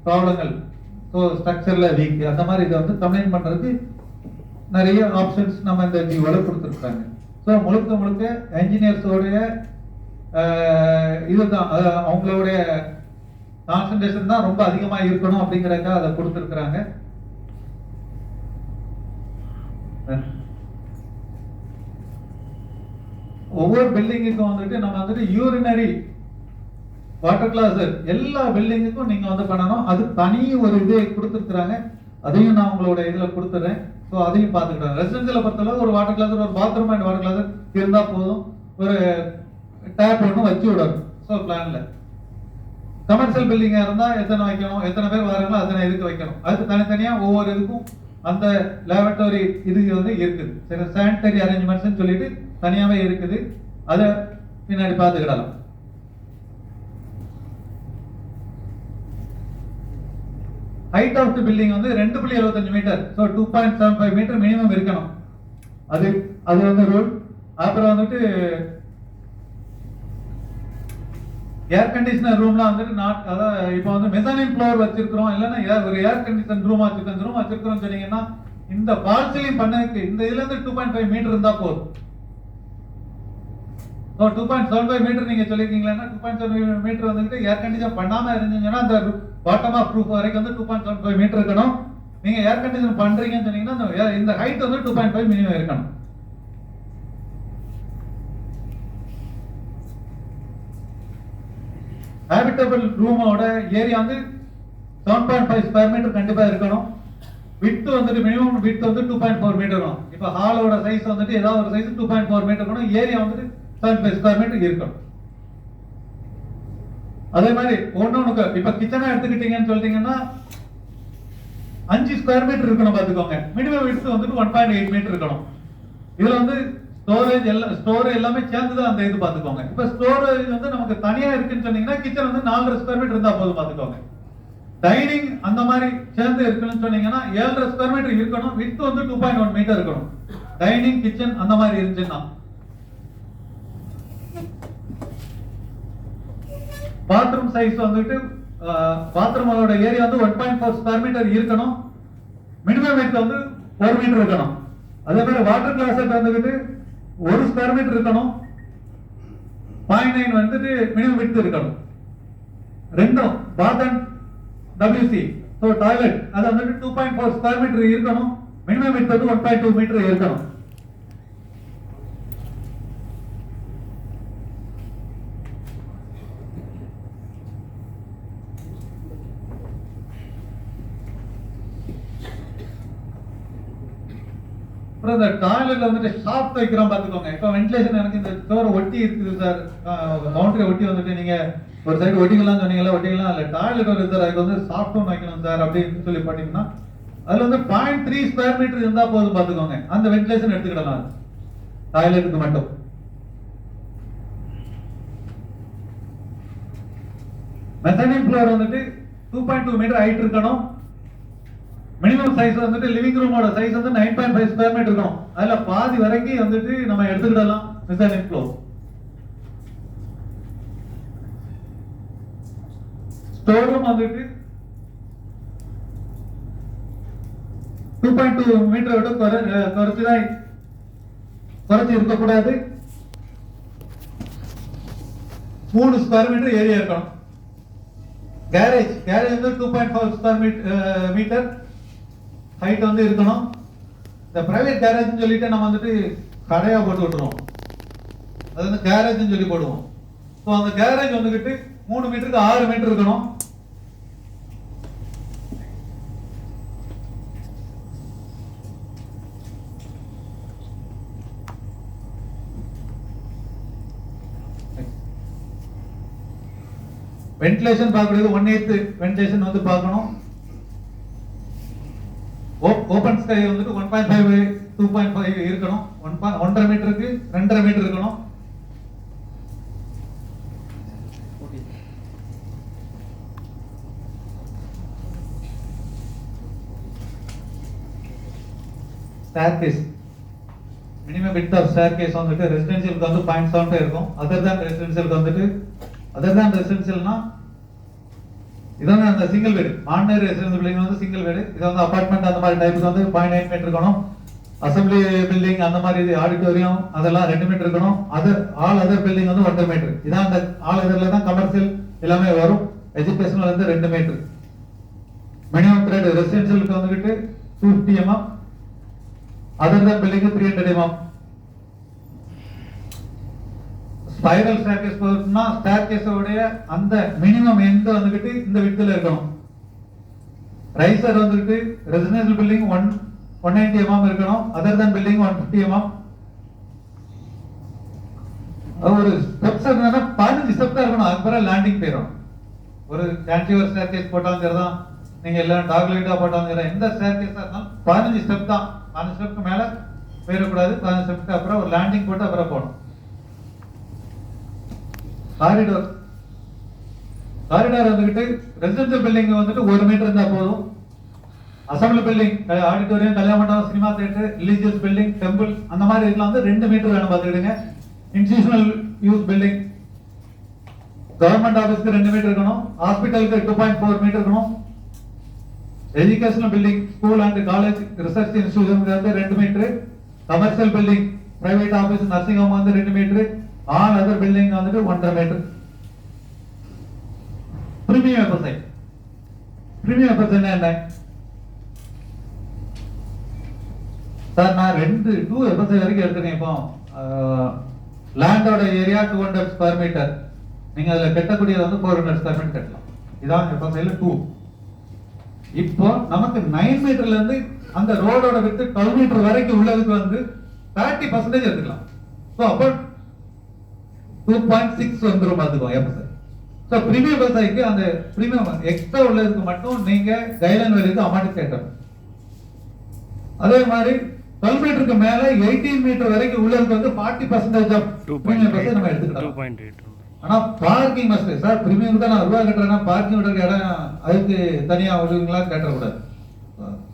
A: ப்ராப்ளங்கள், ஸோ ஸ்ட்ரக்சர்ல வீக், அந்த மாதிரி இதை வந்து கம்ப்ளைண்ட் பண்றதுக்கு நிறைய ஆப்ஷன்ஸ் நம்ம இந்த ஜியோல கொடுத்துருக்காங்க. ஸோ முழுக்க முழுக்க என்ஜினியர்ஸோடைய இதுதான் அவங்களுடைய கான்சன்ட்ரேஷன் தான் ரொம்ப அதிகமா இருக்கணும் அப்படிங்கறதுக்காக அதை கொடுத்துருக்காங்க. ஒவ்வொரு பில்டிங்குக்கும் வந்துட்டு நம்ம வந்துட்டு யூரினரி வாட்டர் கிளாஸ் எல்லா பில்டிங்குக்கும் நீங்க வந்து பண்ணணும். அது தனி ஒரு இது கொடுத்துருக்காங்க. அதையும் நான் உங்களோட இதுல கொடுத்துறேன். ஸோ அதையும் பார்த்துக்கிட்டாங்க. ரெசிடென்சியலை பொறுத்தளவு ஒரு வாட்டர் கிளாஸ், ஒரு பாத்ரூம் அண்ட் வாட்டர் கிளாஸ் இருந்தா போதும். ஒரு டேப் ஒன்று வச்சு விடணும். ஸோ பிளான்ல கமர்ஷியல் பில்டிங்கா இருந்தா எத்தனை வைக்கணும், எத்தனை பேர் வராங்களோ அத்தனை இதுக்கு வைக்கணும். அதுக்கு தனித்தனியா ஒவ்வொரு இதுக்கும் அந்த லேபரட்டரி இது வந்து இருக்குது. சரி, சானிட்டரி அரேஞ்ச்மெண்ட்ஸ் சொல்லிட்டு தனியாவே இருக்குது. அதை பின்னாடி பார்த்துக்கிடலாம். ஹைட் ஆஃப் தி பில்டிங் வந்து 2.75 மீட்டர். ஸோ 2.75 மீட்டர் மினிமம் இருக்கணும். அது வந்து ரூல். அப்புறம் வந்துட்டு ஏர் கண்டிஷனர் ரூம்லாம் வந்துட்டு அதாவது இப்போ வந்து மெசானின் ஃப்ளோர் வச்சிருக்கிறோம், இல்லைன்னா ஒரு ஏர் கண்டிஷன் ரூம் வச்சிருக்கிறோம் சொன்னீங்கன்னா இந்த ஃபால் சீலிங் பண்ணதுக்கு இந்த இதுல இருந்து 2.5 மீட்டர் இருந்தா போதும். ஸோ 2.75 மீட்டர் நீங்க சொல்லிருக்கீங்களா, 2.75 மீட்டர் வந்துட்டு ஏர் கண்டிஷன் பண்ணாம இருந்தீங்கன்னா அந்த பாட்டம் ஆஃப் ரூஃப் வரைக்கும் வந்து 2.75 மீட்டர் இருக்கணும். நீங்க ஏர் கண்டிஷன் பண்றீங்கன்னு சொன்னீங்கன்னா இந்த ஹைட் வந்து 2.5 மினிமம் இருக்கணும். ஹேபிட்டபிள் ரூமோட ஏரியா வந்து 7.5 ஸ்கொயர் மீட்டர் கண்டிப்பா இருக்கணும். விட்த் வந்துட்டு மினிமம் விட்த் வந்து 2.4 மீட்டர் இருக்கணும். இப்போ ஹாலோட சைஸ் வந்துட்டு ஏதாவது ஒரு சைஸ் 2.4 மீட்டர் இருக்கணும். ஏரியா வந்துட்டு 7.5 ஸ்கொயர் மீட்டர் இருக்கணும். அதே மாதிரி ஒன்னொன்னு இப்ப கிச்சனா எடுத்துக்கிட்டீங்கன்னு சொல்லிட்டீங்கன்னா 5 ஸ்கொயர் மீட்டர் இருக்கணும் பாத்துக்கோங்க. மினிமம் விட்த் வந்துட்டு 1.8 மீட்டர் இருக்கணும். இதுல வந்து ஸ்டோர் எல்லாமே சேர்ந்துதான் அந்த இது பாத்துக்கோங்க. இப்ப ஸ்டோரேஜ் வந்து நமக்கு தனியா இருக்குன்னு சொன்னீங்கன்னா கிச்சன் வந்து 4.5 ஸ்கொயர் மீட்டர் இருந்தா போதும் பாத்துக்கோங்க. டைனிங் அந்த மாதிரி சேர்ந்து இருக்குன்னு சொன்னீங்கன்னா 7.5 ஸ்கொயர் மீட்டர் இருக்கணும். விட்த் வந்து 2.1 மீட்டர் இருக்கணும். டைனிங் கிச்சன் அந்த மாதிரி இருந்துச்சுன்னா பாத்ரூம் சைஸ் வந்துட்டு பாத்ரூமோட ஏரியா வந்து 1.4 ஸ்கொயர் மீட்டர் இருக்கணும். மினிமம் விட்த் வந்து 4 மீட்டர் இருக்கணும். அதே மாதிரி வாட்டர் கிளாசெட் வந்துட்டு 1 ஸ்கொயர் மீட்டர் இருக்கணும். 0.9 வந்துட்டு மினிமம் விட்த் இருக்கணும். ரெண்டும் பாத் அண்ட் WC ஸோ டாய்லெட் அது வந்துட்டு 2.4 ஸ்கொயர் மீட்டர் இருக்கணும். மினிமம் விட்த் வந்து 1.2 மீட்டர் இருக்கணும். அப்புறம் இந்த டாய்லெட்ல வந்துட்டு ஷாஃப்ட் வைக்கிறோம் பார்த்துக்கோங்க. இப்போ வென்டிலேஷன் எனக்கு இந்த டோரை ஒட்டி இருக்குது சார், பவுண்டரி ஒட்டி வந்துட்டு நீங்க ஒரு சைடு ஒட்டிக்கலாம் சொன்னீங்களா, ஒட்டிக்கலாம் இல்லை டாய்லெட் வருது சார், அதுக்கு வந்து சாஃப்ட் ஒன் வைக்கணும் சார் அப்படின்னு சொல்லி பார்த்தீங்கன்னா அதுல வந்து 0.3 ஸ்கொயர் மீட்டர் இருந்தா போதும் பார்த்துக்கோங்க. அந்த வென்டிலேஷன் எடுத்துக்கிடலாம் டாய்லெட்டுக்கு மட்டும். மெசனிங் ஃப்ளோர் வந்துட்டு 2.2 மீட்டர் ஹைட் இருக்கணும். மினிமம் சைஸ் வந்துட்டு லிவிங் ரூமோட சைஸ் வந்து 9.5 ஸ்கொயர் மீட்டர் இருக்கணும். அதுல பாதி வரைக்கும் வந்துட்டு நம்ம எடுத்துக்கிடலாம் மெசனிங் ஃப்ளோர். ஸ்டோர் ரூம் வந்துட்டு 2.2 மீட்டர் விட குறைச்சி இருக்கக்கூடாது. 3 ஸ்கொயர் மீட்டர் ஏரியா இருக்கணும். கேரேஜ் வந்து 2.4 ஸ்கொயர் மீட்டர் ஹைட் வந்து இருக்கணும். இந்த பிரைவேட் கேரேஜ் சொல்லிட்டு நம்ம வந்துட்டு கடையா போட்டு விட்டுருவோம், அது வந்து கேரேஜ் சொல்லி போடுவோம். ஸோ அந்த கேரேஜ் வந்துகிட்டு 3 மீட்டருக்கு 6 மீட்டர் இருக்கணும். வென்டிலேஷன் பார்க்கறது 1/8 வென்டிலேஷன் வந்து பார்க்கணும். ஓபன் ஸ்கை வந்துட்டு 1.5 2.5 இருக்கணும். 1.5 மீட்டருக்கு 2.5 மீட்டர் இருக்கணும். Staircase minimum width of staircase வந்துட்டு ரெசிடென்ஷியலுக்கு வந்து 0.75 இருக்கும். அதர் தான் ரெசிடென்ஷியலுக்கு வந்துட்டு ரெசிடென்ஷியல்னா இதான் அந்த சிங்கிள் வீடு. ஆர்டினரி ரெசிடென்ஷியல் பில்டிங் வந்து சிங்கிள் வீடு. இது வந்து அபார்ட்மெண்ட் அந்த மாதிரி டைப்புக்கு வந்து 0.9 மீட்டர் இருக்கணும். அசம்பிளி பில்டிங் அந்த மாதிரி ஆடிட்டோரியம் அதெல்லாம் 2 மீட்டர் இருக்கணும். அதர் பில்டிங் வந்து 1.5 மீட்டர். இதான் அந்த ஆல் அதர்ல தான் கமர்ஷியல் எல்லாமே வரும். எஜுகேஷனல் வந்து 2 மீட்டர். மினிமம் த்ரெட் ரெசிடென்ஷியலுக்கு வந்துட்டு 250 mm, அதர் தான் பில்டிங் 300 mm. ஸ்பைரல் ஸ்டேர்கேஸ் போறதுன்னா ஸ்டேர்கேஸோட அந்த மினிமம் எண்ட் வந்துட்டு இந்த விட்த்ல இருக்கணும். ரைசர் வந்துட்டு ரெசிடென்ஷியல் பில்டிங் 190 mm இருக்கணும். அதர் தான் பில்டிங் 150 mm. ஒரு ஸ்டெப்ஸ் என்னன்னா 15 ஸ்டெப் தான் இருக்கணும். அதுக்கப்புறம் லேண்டிங் போயிடும். ஒரு கேன்டிவர் ஸ்டேர்கேஸ் போட்டாலும் சரிதான், நீங்க எல்லாம் டாக்லைட்டா போட்டாலும் சரி, எந்த ஸ்டேர்கேஸா இருந்தாலும் 15 ஸ்டெப் தான். 15 ஸ்டெப்க்கு மேல போயிடக்கூடாது. 15 ஸ்டெப்க்கு அப்புறம் ஒரு லேண்டிங் போட்டு அப்புறம் போகணும். காரிடோர் வந்துகிட்டு ரெசிடென்ஷியல் பில்டிங் வந்துட்டு 1 மீட்டர் இருந்தா போதும். அசம்பிளி பில்டிங், ஆடிட்டோரியம், கல்யாண மண்டபம், cinema theatre, religious building, temple அந்த மாதிரி இதெல்லாம் வந்து 2 மீட்டர் வேணும் பார்த்துக்கிடுங்க. இன்ஸ்டிடியூஷனல் யூஸ் பில்டிங், கவர்மெண்ட் ஆபீஸ்க்கு 2 மீட்டர் இருக்கணும். ஹாஸ்பிட்டலுக்கு 2.4 மீட்டர் இருக்கணும். Educational building, school and college, research institution வந்து 2 metre. Commercial building, private office, nursing home வந்து 2 மீட்டர். ஆல் அதர் பில்டிங் வந்துட்டு 1.5 மீட்டர். பிரீமியம் எஃபர்ட் என்ன சார்? நான் 2 எஃபர்ட் வரைக்கும் எடுத்துக்கேன். இப்போ லேண்டோட ஏரியா 200 ஸ்கொயர் மீட்டர், நீங்க அதுல கட்டக்கூடியது வந்து 400 ஸ்கொயர் மீட்டர் கட்டலாம். இதான் எஃபர்ட் 2. இப்போ நமக்கு 9 மீட்டர்ல இருந்து அந்த ரோடோட விட்டு 12 மீட்டர் வரைக்கும் உள்ளதுக்கு வந்து 30% எடுத்துக்கலாம். ஸோ அப்போ 2.6 வந்துரும் பார்த்துக்கோங்க எஃபர்ட். ஸோ பிரீமியம் விவசாயிக்கு அந்த பிரீமியம் எக்ஸ்ட்ரா உள்ளதுக்கு மட்டும் நீங்க கைட்லைன் வேலைக்கு அமௌண்ட் கேட்கணும். அதே மாதிரி 12 மீட்டருக்கு மேல 18 மீட்டர் வரைக்கும் உள்ளதுக்கு வந்து 40% ஆஃப் பிரீமியம் பஸ் நம்ம எடுத்துக்கலாம். ஆனா பார்க்கிங் மஸ்ட் சார். பிரீமியம் தான் நான் ரூபா கட்டுறேன்னா பார்க்கிங் விட இடம் அதுக்கு தனியா விடுவீங்களா கேட்டக்கூடாது.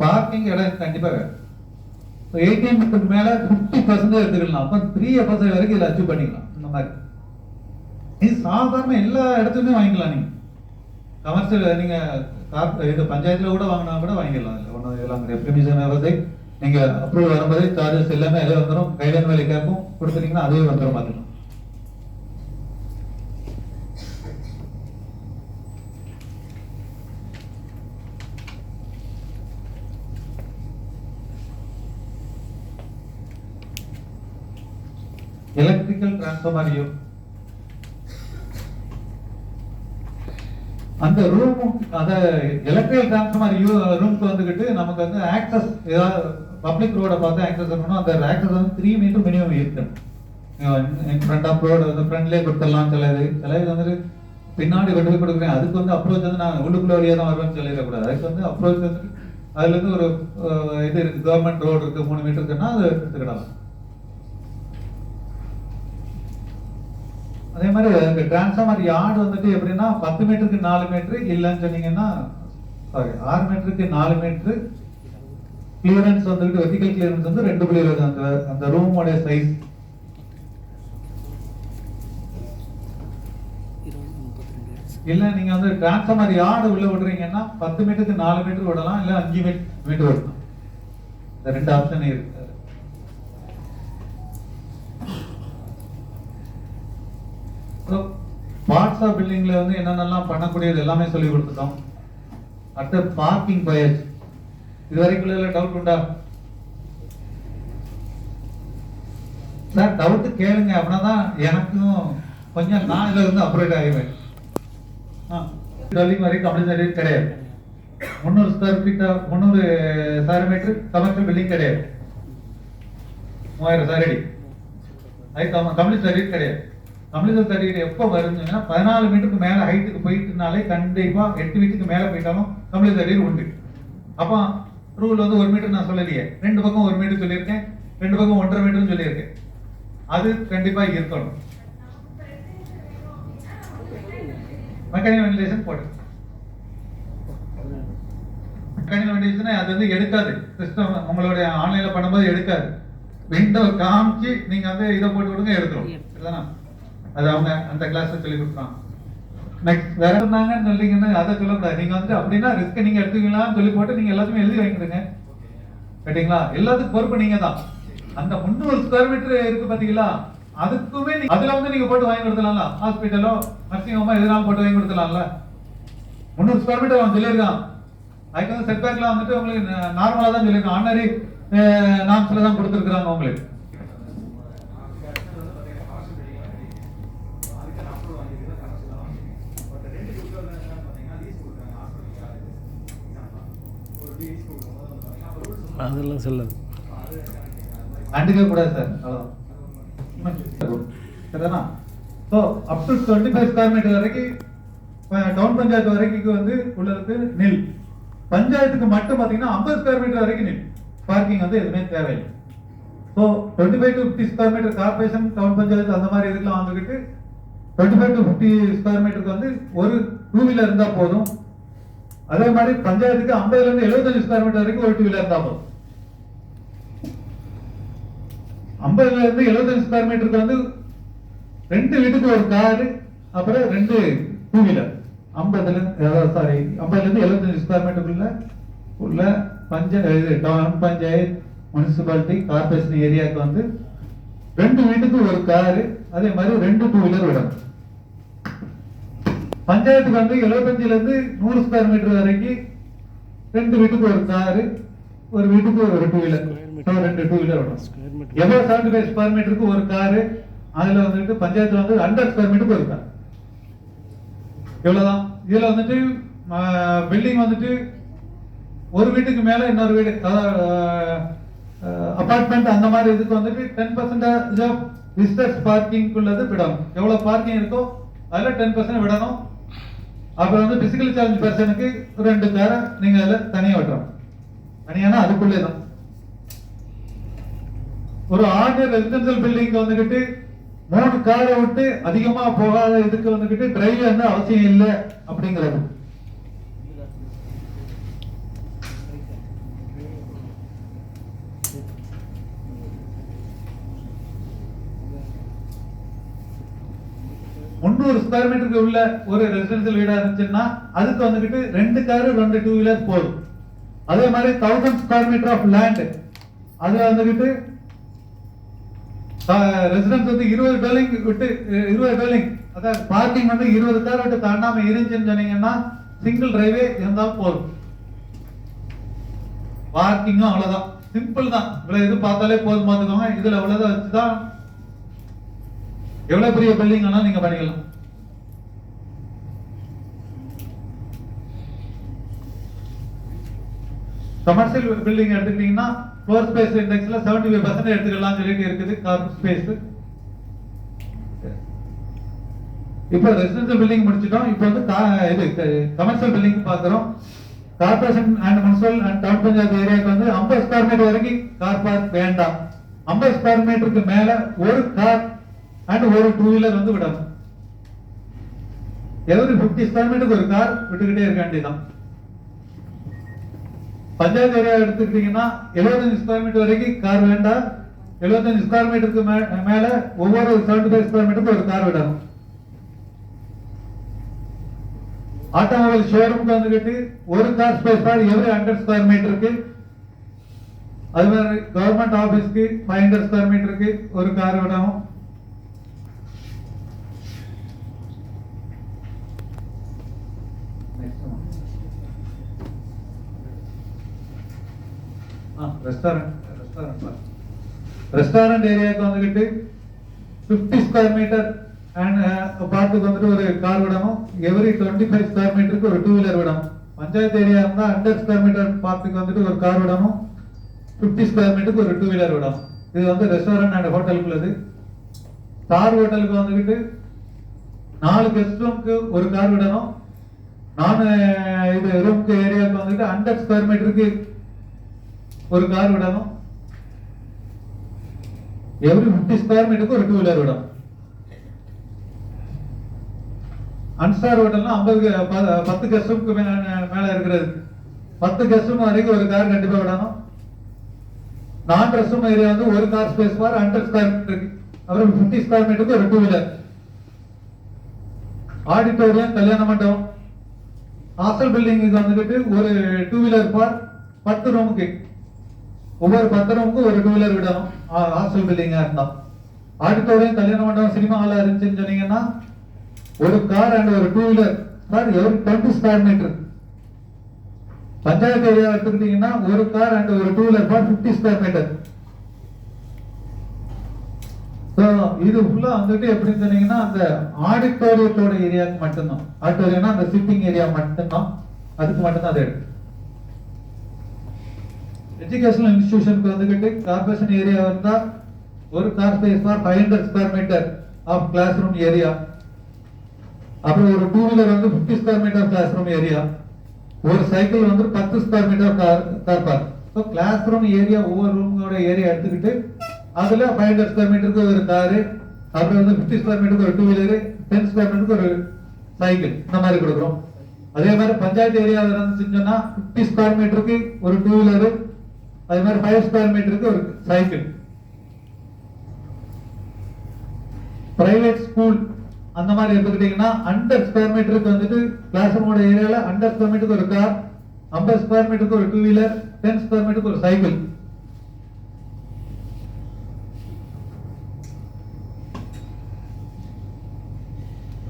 A: பார்க்கிங் இடம் கண்டிப்பா வேணும். 18 மீட்டருக்கு மேல 50% எடுத்துக்கலாம். அப்ப 3% வரைக்கும் இதில் அச்சீவ் பண்ணிக்கலாம். இந்த மாதிரி இது சாதாரண எல்லா இடத்துலயுமே வாங்கிக்கலாம். நீங்க கமர்ஷியல் நீங்க இது பஞ்சாயத்துல கூட வாங்கினா கூட வாங்கிடலாம். ஒன்றும் இதெல்லாம் கிடையாது. பெர்மிஷன் விவசாயி நீங்க அப்ரூவல் வரும்போது சார்ஜஸ் எல்லாமே அதே வந்துடும். கைட்லைன் வேலை கேட்கும் கொடுத்துட்டீங்கன்னா அதே வந்துடும் பார்த்துக்கலாம். எலக்ட்ரிக்கல் டிரான்ஸ்ஃபார்மர் அந்த ரூம், அத எலக்ட்ரிக்கல் டிரான்ஸ்ஃபார்மர் ரூம்க்கு வந்துகிட்டு நமக்கு வந்து ஆக்சஸ் ஏதாவது பப்ளிக் ரோட பார்த்து ஆக்சஸ் பண்ணணும். அந்த ஆக்சஸ் வந்து 3 மீட்டர் மினிமம் இருக்கணும். இன் ஃப்ரண்ட் ஆஃப் ரோடு வந்து ஃப்ரண்ட்லேயே கொடுத்துடலாம். சில இது வந்துட்டு பின்னாடி கொண்டு போய் கொடுக்குறேன், அதுக்கு வந்து அப்ரோச் வந்து நான் உள்ளுக்குள்ள வழியாக தான் வருவேன்னு சொல்லிடக்கூடாது. அதுக்கு வந்து அப்ரோச் வந்து அதுலேருந்து ஒரு இது இருக்கு, கவர்மெண்ட் ரோடு இருக்கு 3 மீட்டர் இருக்குன்னா அது எடுத்துக்கிடலாம். அதே மாதிரி டிரான்ஸ்ஃபார்மர் யார்டு வந்துட்டு எப்படின்னா 10 மீட்டருக்கு 4 மீட்டர் இல்லைன்னு சொன்னீங்கன்னா, சாரி 6 மீட்டருக்கு 4 மீட்டர் கிளியரன்ஸ் வந்துட்டு வெர்டிகல் கிளியரன்ஸ் வந்து 2.20 அந்த ரூமோட சைஸ். இல்ல நீங்க வந்து டிரான்ஸ்ஃபார்மர் யார்டு உள்ள விடுறீங்கன்னா 10 மீட்டருக்கு 4 மீட்டர் விடலாம், இல்ல 5 மீட்டர் விடலாம். இந்த 2 ஆப்ஷன் இருக்கு. பார்ட்ஸ் ஆஃப் பில்டிங்ல வந்து என்னென்னலாம் பண்ணக்கூடியது எல்லாமே சொல்லி கொடுத்துட்டோம். அடுத்து பார்க்கிங் பயர்ஸ், இது வரைக்கும் டவுட் உண்டா சார்? டவுட் கேளுங்க, அப்படின்னாதான் எனக்கும் கொஞ்சம் நான் இதுல இருந்து அப்ரேட் ஆகிடுவேன். வரைக்கும் கம்பல்சரி கிடையாது. 300 square feet 300 square metre commercial building கிடையாது. 3000 ஸ்கொயர் அடி அது கம்பல்சரி கிடையாது. கம்ப்ளீட் சர்டிஃபிகேட் எப்போ வருதுன்னா 14 மீட்டருக்கு மேல ஹைட்டுக்கு போயிட்டுனாலே கண்டிப்பா 8 மீட்டருக்கு மேல போயிட்டாலும் கம்ப்ளீட் சர்டிஃபிகேட் உண்டு. அப்போ ரூல் வந்து 1 மீட்டர் நான் சொல்லலையே, 2 பக்கம் 1 மீட்டர் சொல்லியிருக்கேன், 2 பக்கம் 1.5 மீட்டர் சொல்லியிருக்கேன். அது கண்டிப்பா இருக்கணும். மெக்கானிக்கல் வென்டிலேஷன் போட்டு மெக்கானிக்கல் வென்டிலேஷன் அது வந்து எடுக்காது. சிஸ்டம் உங்களுடைய ஆன்லைன்ல பண்ணும்போது எடுக்காது. விண்டோ காமிச்சு நீங்க வந்து இதை போட்டு விடுங்க, எடுத்துரும். சரிதானா? அது அவங்க அந்த கிளாஸ்ல சொல்லி கொடுப்பாங்க. நெக்ஸ்ட் வேற இருந்தாங்கன்னு சொல்லிங்கன்னா அதை சொல்லக்கூடாது. நீங்க வந்து அப்படின்னா ரிஸ்க் நீங்க எடுத்துக்கலாம்னு சொல்லி போட்டு நீங்க எல்லாத்தையுமே எழுதி வாங்கிடுங்க. கேட்டீங்களா? எல்லாத்துக்கும் பொறுப்பு நீங்க தான். அந்த 300 ஸ்கொயர் மீட்டர் இருக்கு பாத்தீங்களா, அதுக்குமே அதுல வந்து நீங்க போட்டு வாங்கி கொடுத்தலாம்ல. ஹாஸ்பிட்டலோ நர்சிங் ஹோமோ எதுனாலும் போட்டு வாங்கி கொடுத்தலாம்ல. 300 ஸ்கொயர் மீட்டர் அவன் சொல்லியிருக்கான். அதுக்கு வந்து செட் பேக்லாம் வந்துட்டு உங்களுக்கு நார்மலா தான் சொல்லியிருக்கான். ஆர்டினரி நார்ம்ஸ்ல தான் கொடுத்துருக்காங்க உங்களுக்கு.
B: அதெல்லாம் சொல்லாது,
A: கண்டுக்க கூடாது சார். சரிதானா? So up to 25 square metre வரைக்கும் டவுன் பஞ்சாயத்து வரைக்கும் வந்து உள்ளதுக்கு நில். பஞ்சாயத்துக்கு மட்டும் பார்த்தீங்கன்னா 50 ஸ்கொயர் மீட்டர் வரைக்கும் நில். பார்க்கிங் வந்து எதுவுமே தேவையில்லை. So 25 to 50 square metre corporation town panchayat அந்த மாதிரி இதுக்கெல்லாம் வந்துக்கிட்டு 25 to 50 ஸ்கொயர் மீட்டருக்கு வந்து ஒரு 2 வீலர் இருந்தா போதும். அதே மாதிரி பஞ்சாயத்துக்கு 50ல இருந்து 75 ஸ்கொயர் மீட்டர் வரைக்கும் ஒரு 2 வீலர் இருந்தா போதும். 50ல இருந்து 75 ஸ்கொயர் மீட்டருக்கு வந்து 2 வீட்டுக்கு ஒரு காரு, அப்புறம் 2 2 வீலர். 50ல இருந்து 75 ஸ்கொயர் மீட்டருக்குள்ள உள்ள டவுன் பஞ்சாயத்து முனிசிபாலிட்டி கார்பரேஷன் ஏரியாவுக்கு வந்து 2 வீட்டுக்கு ஒரு காரு, அதே மாதிரி 2 2 வீலர் விடணும். பஞ்சாயத்துக்கு வந்து 75ல இருந்து 100 ஸ்கொயர் மீட்டர் வரைக்கும் 2 வீட்டுக்கு ஒரு காரு, ஒரு வீட்டுக்கு ஒரு 2 வீலர், 2 2 வீலர் விடணும். எவ்வளவு 75 ஸ்கொயர் மீட்டருக்கு ஒரு காரு, அதுல வந்துட்டு பஞ்சாயத்துல வந்து 100 ஸ்கொயர் மீட்டருக்கு ஒரு கார். இவ்வளவுதான். இதுல வந்துட்டு பில்டிங் வந்துட்டு ஒரு வீட்டுக்கு மேல இன்னொரு வீடு, அபார்ட்மெண்ட் அந்த மாதிரி இதுக்கு வந்துட்டு 10% விசிட்டர்ஸ் பார்க்கிங் உள்ளது விடணும். எவ்வளவு பார்க்கிங் இருக்கோ அதுல 10% விடணும். அப்புறம் வந்து பிசிக்கல் சேலஞ்ச் பர்சனுக்கு 2 காரை நீங்க அதுல தனியா விட்டுறோம். தனியானா அதுக்குள்ளே தான். ஒரு ஆர்டினரி ரெசிடென்சியல் பில்டிங் வந்துகிட்டு 3 காரை விட்டு அதிகமா போகாத இதுக்கு வந்துகிட்டு டிரைவ் வந்து அவசியம் இல்லை அப்படிங்கிறது. முந்நூறு ஸ்கொயர் மீட்டருக்கு உள்ள ஒரு ரெசிடென்சியல் வீடா இருந்துச்சுன்னா அதுக்கு வந்துகிட்டு 2 காரு 2 2 வீலர் போதும். அதே மாதிரி 1000 ஸ்கொயர் மீட்டர் ஆஃப் லேண்ட், அதுல வந்துகிட்டு ரெசிடென்ஸ் வந்து 20 டெல்லிங் விட்டு 20 டெல்லிங், அதாவது பார்க்கிங் வந்து 20 கார் விட்டு தாண்டாம இருந்துச்சுன்னு சொன்னீங்கன்னா சிங்கிள் டிரைவே இருந்தாலும் போதும். பார்க்கிங்கும் அவ்வளவுதான், சிம்பிள் தான். இவ்வளவு இது பார்த்தாலே போதும் பார்த்துக்கோங்க. இதுல அவ்வளவுதான் வச்சுதான் எவ்வளவு பெரிய பில்டிங் ஆனாலும் நீங்க பண்ணிக்கலாம். கமர்ஷியல் பில்டிங் எடுத்துக்கிட்டீங்கன்னா ஃப்ளோர் ஸ்பேஸ் இண்டெக்ஸ்ல 75% எடுத்துக்கலாம் சொல்லிட்டு இருக்குது கார் ஸ்பேஸ். இப்போ ரெசிடென்ஷியல் பில்டிங் முடிச்சிட்டோம். இப்போ வந்து இது கமர்ஷியல் பில்டிங் பாக்குறோம். Corporation and municipal and town panchayat ஏரியாவுக்கு வந்து 50 ஸ்கொயர் மீட்டர் வரைக்கும் கார் பார்க் வேண்டாம். 50 ஸ்கொயர் மீட்டருக்கு மேல ஒரு கார் அண்ட் ஒரு டூ வீலர் வந்து விடணும். எவரி 50 ஸ்கொயர் மீட்டருக்கு ஒரு கார் விட்டுக்கிட்டே இருக்க வேண்டியதான். பஞ்சாயத்து ஏரியா எடுத்துக்கிட்டீங்கன்னா 75 ஸ்கொயர் மீட்டர் வரைக்கும் கார் வேண்டாம். 75 ஸ்கொயர் மீட்டருக்கு மேல ஒவ்வொரு 75 ஸ்கொயர் மீட்டருக்கு ஒரு கார் விடணும். ஆட்டோமொபைல் ஷோரூமுக்கு வந்துகிட்டு ஒரு car space for every 100 square மீட்டருக்கு. அது மாதிரி கவர்மெண்ட் ஆபீஸ்க்கு 500 ஸ்கொயர் மீட்டருக்கு ஒரு கார் விடணும். ரெஸ்டாரண்ட் ஏரியாவுக்கு வந்துகிட்டு 50 ஸ்கொயர் மீட்டர் அண்ட் பார்க்குக்கு வந்துட்டு ஒரு கார் விடணும். எவரி 25 ஸ்கொயர் மீட்டருக்கு ஒரு டூ வீலர் விடணும். பஞ்சாயத்து ஏரியா இருந்தா 100 ஸ்கொயர் மீட்டர் பார்க்குக்கு வந்துட்டு ஒரு கார் விடணும். 50 ஸ்கொயர் மீட்டருக்கு ஒரு டூ வீலர் விடணும். இது வந்து ரெஸ்டாரண்ட் அண்ட் ஹோட்டலுக்குள்ளது. ஸ்டார் ஹோட்டலுக்கு வந்துகிட்டு 4 கெஸ்ட் ரூமுக்கு ஒரு கார் விடணும். இது ரூமுக்கு ஏரியாவுக்கு வந்துட்டு 100 ஸ்கொயர் மீட்டருக்கு ஒரு கார் விடணும். எவரி 50 ஸ்கொயர் மீட்டருக்கு ஒரு டூ வீலர் விடணும். அன்ஸ்டார் ஹோட்டல்னா 10 கெஸ்ட் ரூமுக்கு மேல இருக்கிறது 10 கெஸ்ட் ரூம் வரைக்கும் ஒரு கார் கண்டிப்பா விடணும். நான் ரெஸ்ட் ரூம் ஏரியா வந்து ஒரு கார் ஸ்பேஸ் ஃபார் 100 ஸ்கொயர் மீட்டருக்கு. அப்புறம் 50 ஸ்கொயர் மீட்டருக்கு ஒரு டூ வீலர். ஆடிட்டோரியம், கல்யாண மண்டபம், ஹாஸ்டல் பில்டிங்க்கு வந்துட்டு ஒரு டூ வீலர் ஃபார் 10 ரூமுக்கு. ஒவ்வொரு 10 ரூமுக்கு ஒரு டூ வீலர் விடணும். ஹாஸ்டல் பில்டிங்கா இருந்தா. ஆடிட்டோரியம், கல்யாண மண்டபம், சினிமா ஹாலா இருந்துச்சுன்னு சொன்னீங்கன்னா ஒரு கார் அண்ட் ஒரு two wheeler for every 20 square metre. Panchayat area எடுத்துக்கிட்டீங்கன்னா ஒரு கார் அண்ட் ஒரு two wheeler for 50 square metre. இது ஃபுல்லா வந்துட்டு எப்படின்னு சொன்னீங்கன்னா அந்த ஆடிட்டோரியத்தோட ஏரியாவுக்கு மட்டும்தான். ஆடிட்டோரியம்னா அந்த சிட்டிங் ஏரியா மட்டும்தான், அதுக்கு மட்டும்தான் அது எடுக்கும். எஜுகேஷனல் இன்ஸ்டிடியூஷனுக்கு வந்துகிட்டு கார்பரேஷன் ஏரியா இருந்தா ஒரு car space for 500 square metre of class room area. அப்புறம் ஒரு டூ வீலர் வந்து 50 square metre class room area. ஒரு சைக்கிள் வந்து 10 square metre car park. So class room area ஒவ்வொரு ரூமோட ஏரியா எடுத்துக்கிட்டு அதுல 500 ஸ்கொயர் மீட்டருக்கு ஒரு காரு, அப்புறம் வந்து 50 ஸ்கொயர் மீட்டருக்கு ஒரு டூ வீலரு, 10 ஸ்கொயர் மீட்டருக்கு ஒரு சைக்கிள், இந்த மாதிரி கொடுக்குறோம். அதே மாதிரி பஞ்சாயத்து ஏரியா இருந்துச்சுன்னா 50 ஸ்கொயர் மீட்டருக்கு ஒரு டூ வீலரு, அதே மாதிரி 5 ஸ்கொயர் மீட்டருக்கு ஒரு சைக்கிள். பிரைவேட் ஸ்கூல் அந்த மாதிரி எடுத்துக்கிட்டீங்கன்னா 100 ஸ்கொயர் மீட்டருக்கு வந்துட்டு கிளாஸ் ரூமோட ஏரியால 100 ஸ்கொயர் மீட்டருக்கு ஒரு கார், 50 ஸ்கொயர் மீட்டருக்கு ஒரு டூ வீலர், 10 ஸ்கொயர் மீட்டருக்கு ஒரு சைக்கிள்.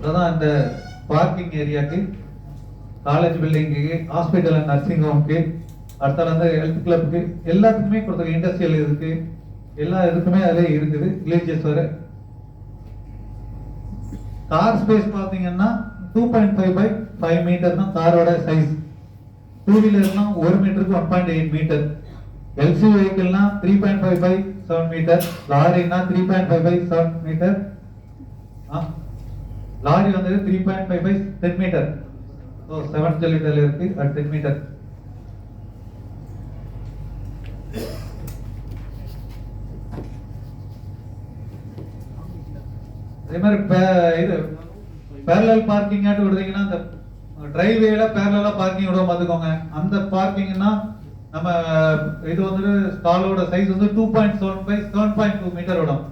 A: அதான் இந்த பார்க்கிங் ஏரியாக்கு, காலேஜ் பில்டிங்க்கு, ஹாஸ்பிட்டல் அண்ட் நர்சிங் ஹோம்க்கு, அடுத்தால வந்து ஹெல்த் கிளப்புக்கு, எல்லாத்துக்குமே கொடுத்த இண்டஸ்ட்ரியல் இருக்கு, எல்லா இதுக்குமே அதிலே இருக்குது. வில்லேஜஸ் வரை கார் ஸ்பேஸ் பாத்தீங்கன்னா 2.5 by 5 மீட்டர் தான் காரோட சைஸ். டூ வீலர்னா 1 மீட்டருக்கு 1.8 மீட்டர். எல்சி வெஹிக்கிள்னா 3.5 by 7 மீட்டர். லாரினா 3.5 by 7 மீட்டர். லாரி வந்து 3.5 by 10 மீட்டர். ஸோ 7 லிட்டர்ல இருக்கு at 10 மீட்டர். அதே மாதிரி இது பேரலல் பார்க்கிங் ஆட்டு விடுறீங்கன்னா அந்த டிரைவேல பேரலலா பார்க்கிங் விட பாத்துக்கோங்க. அந்த பார்க்கிங்னா நம்ம இது வந்து ஸ்டாலோட சைஸ் வந்து 2.7 by 7.2 மீட்டர் விடும்.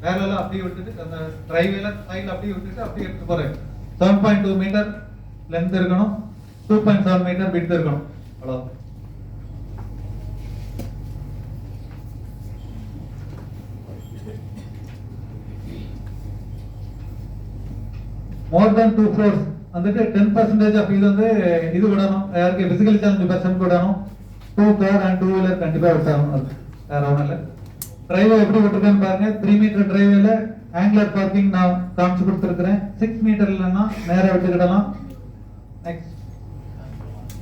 A: பேரலலா அப்படியே விட்டுட்டு அந்த டிரைவேல சைடுல அப்படியே விட்டுட்டு அப்படியே எடுத்து போறேன். 7.2 மீட்டர் லென்த் இருக்கணும், 2.7 மீட்டர் விட்த் இருக்கணும். அவ்வளவு. மோர் தென் 2 floors வந்துட்டு 10% ஆஃப் இது வந்து இது விடணும். யாருக்கு பிசிக்கல் சேலஞ்ச் பர்சன் விடணும். 2 கார் அண்ட் 2 வீலர் கண்டிப்பா விட்டாகணும். அது வேற ஒன்றும் இல்லை. டிரைவே எப்படி விட்டுருக்கேன்னு பாருங்க. 3 மீட்டர் டிரைவேல ஆங்குலர் பார்க்கிங் நான் காமிச்சு கொடுத்துருக்கிறேன். 6 மீட்டர் இல்லைன்னா நேராக விட்டுக்கிடலாம். நெக்ஸ்ட்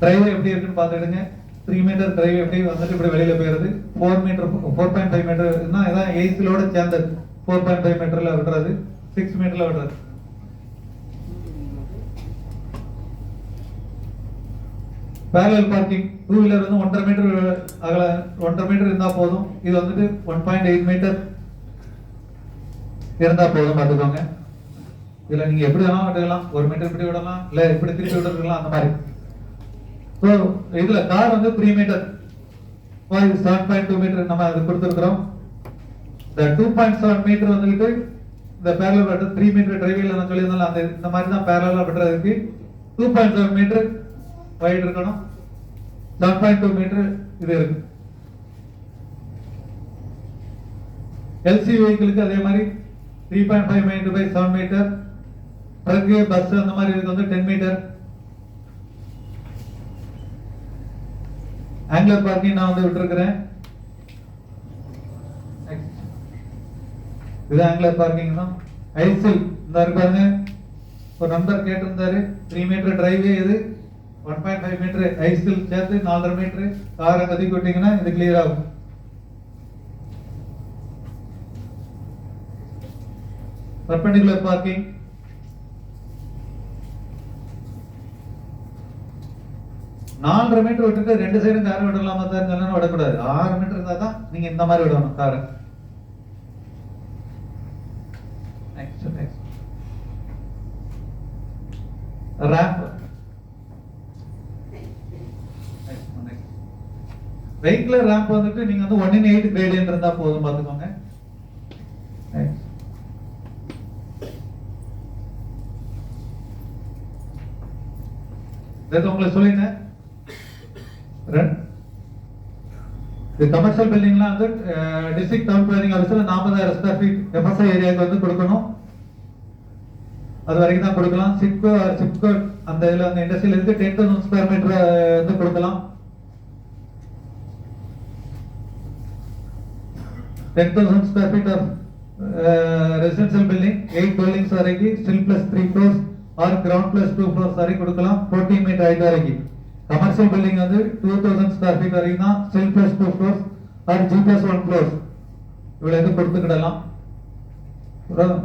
A: டிரைவே எப்படி இருக்குன்னு பார்த்துடுங்க. 3 மீட்டர் டிரைவ் எப்படி வந்துட்டு இப்படி வெளியில போயிருது. 4 மீட்டர் 4.5 மீட்டர்னா இதான் ஏசிலோட சேர்ந்தது. 4.5 மீட்டர்ல விடுறது, 6 மீட்டர்ல விடுறது. பேரலல் பார்க்கிங் டூ வீலர் வந்து 1.5 மீட்டர் அகல 1.5 மீட்டர் இருந்தா போதும். இது வந்துட்டு 1.8 மீட்டர் இருந்தா போதும் பார்த்துக்கோங்க. இதுல நீங்க எப்படி வேணாலும் விட்டுக்கலாம், 1 மீட்டர் இப்படி விடலாம், இல்ல இப்படி திருப்பி விட்டுருக்கலாம், அந்த மாதிரி. ஸோ இதுல கார் வந்து 3 மீட்டர் 7.2 மீட்டர் நம்ம அது கொடுத்துருக்கிறோம். இந்த 2.7 மீட்டர் வந்துட்டு இந்த பேரலல் விட்டு 3 மீட்டர் டிரைவிங்ல நான் சொல்லியிருந்தாலும் அந்த இந்த மாதிரி தான் பேரலா விட்டுறதுக்கு 2.7 மீட்டர் வைட் இருக்கணும். 7.2 மீட்டர் இது இருக்கு. எல்சி வெஹிக்கிளுக்கு அதே மாதிரி 3.5 metre by 7 metre. Truck, bus அந்த மாதிரி இதுக்கு வந்து 10 மீட்டர். ஆங்குலர் பார்க்கிங் நான் வந்து விட்டுருக்கிறேன். இது ஆங்குலர் பார்க்கிங் தான். ஐசில் இந்த பாருங்க, ஒரு நம்பர் கேட்டிருந்தாரு. 3 மீட்டர் டிரைவே இது, 1.5 மீட்டர் ஐசில் சேர்த்து 4.5 மீட்டர். காரை கதி கொட்டிங்கன்னா இது கிளியர் ஆகும். பர்பெண்டிகுலர் பார்க்கிங் 4.5 மீட்டர் விட்டுட்டு 2 சைடும் காரை விடலாமா சார்? சொன்னா விடக்கூடாது. 6 மீட்டர் இருந்தா தான் நீங்க இந்த மாதிரி விடணும் காரை. ரேம்ப் வெஹிக்கிள் ரேம்ப் வந்துட்டு நீங்க வந்து 1/8 கிரேடியன்ட் இருந்தா போதும் பாத்துக்கோங்க. உங்களுக்கு சொல்லிட்டேன். இது கமர்ஷியல் பில்டிங்லாம் வந்து டிஸ்ட்ரிக்ட் டவுன் பிளானிங் ஆஃபீஸ்ல 40,000 ஸ்கொயர் ஃபீட் எம்எஸ்ஐ ஏரியாவுக்கு வந்து கொடுக்கணும். அது வரைக்கும் தான் கொடுக்கலாம். சிப்கோ அந்த இதுல அந்த இண்டஸ்ட்ரியில இருக்கு 10,000 ஸ்கொயர் மீட்டர் வந்து கொடுக்கலாம். 10,000 square feet of residential building 8 buildings வரைக்கும் stilt plus 3 floors or ground plus 2 floors வரைக்கும் கொடுக்கலாம். 14 மீட்டர் ஹைட் வரைக்கும். கமர்ஷியல் பில்டிங் வந்து 2,000 ஸ்கொயர் ஃபீட் வரைக்கும் தான் stilt plus 2 floors or G plus 1 floors இவ்வளவு இது கொடுத்துக்கிடலாம்.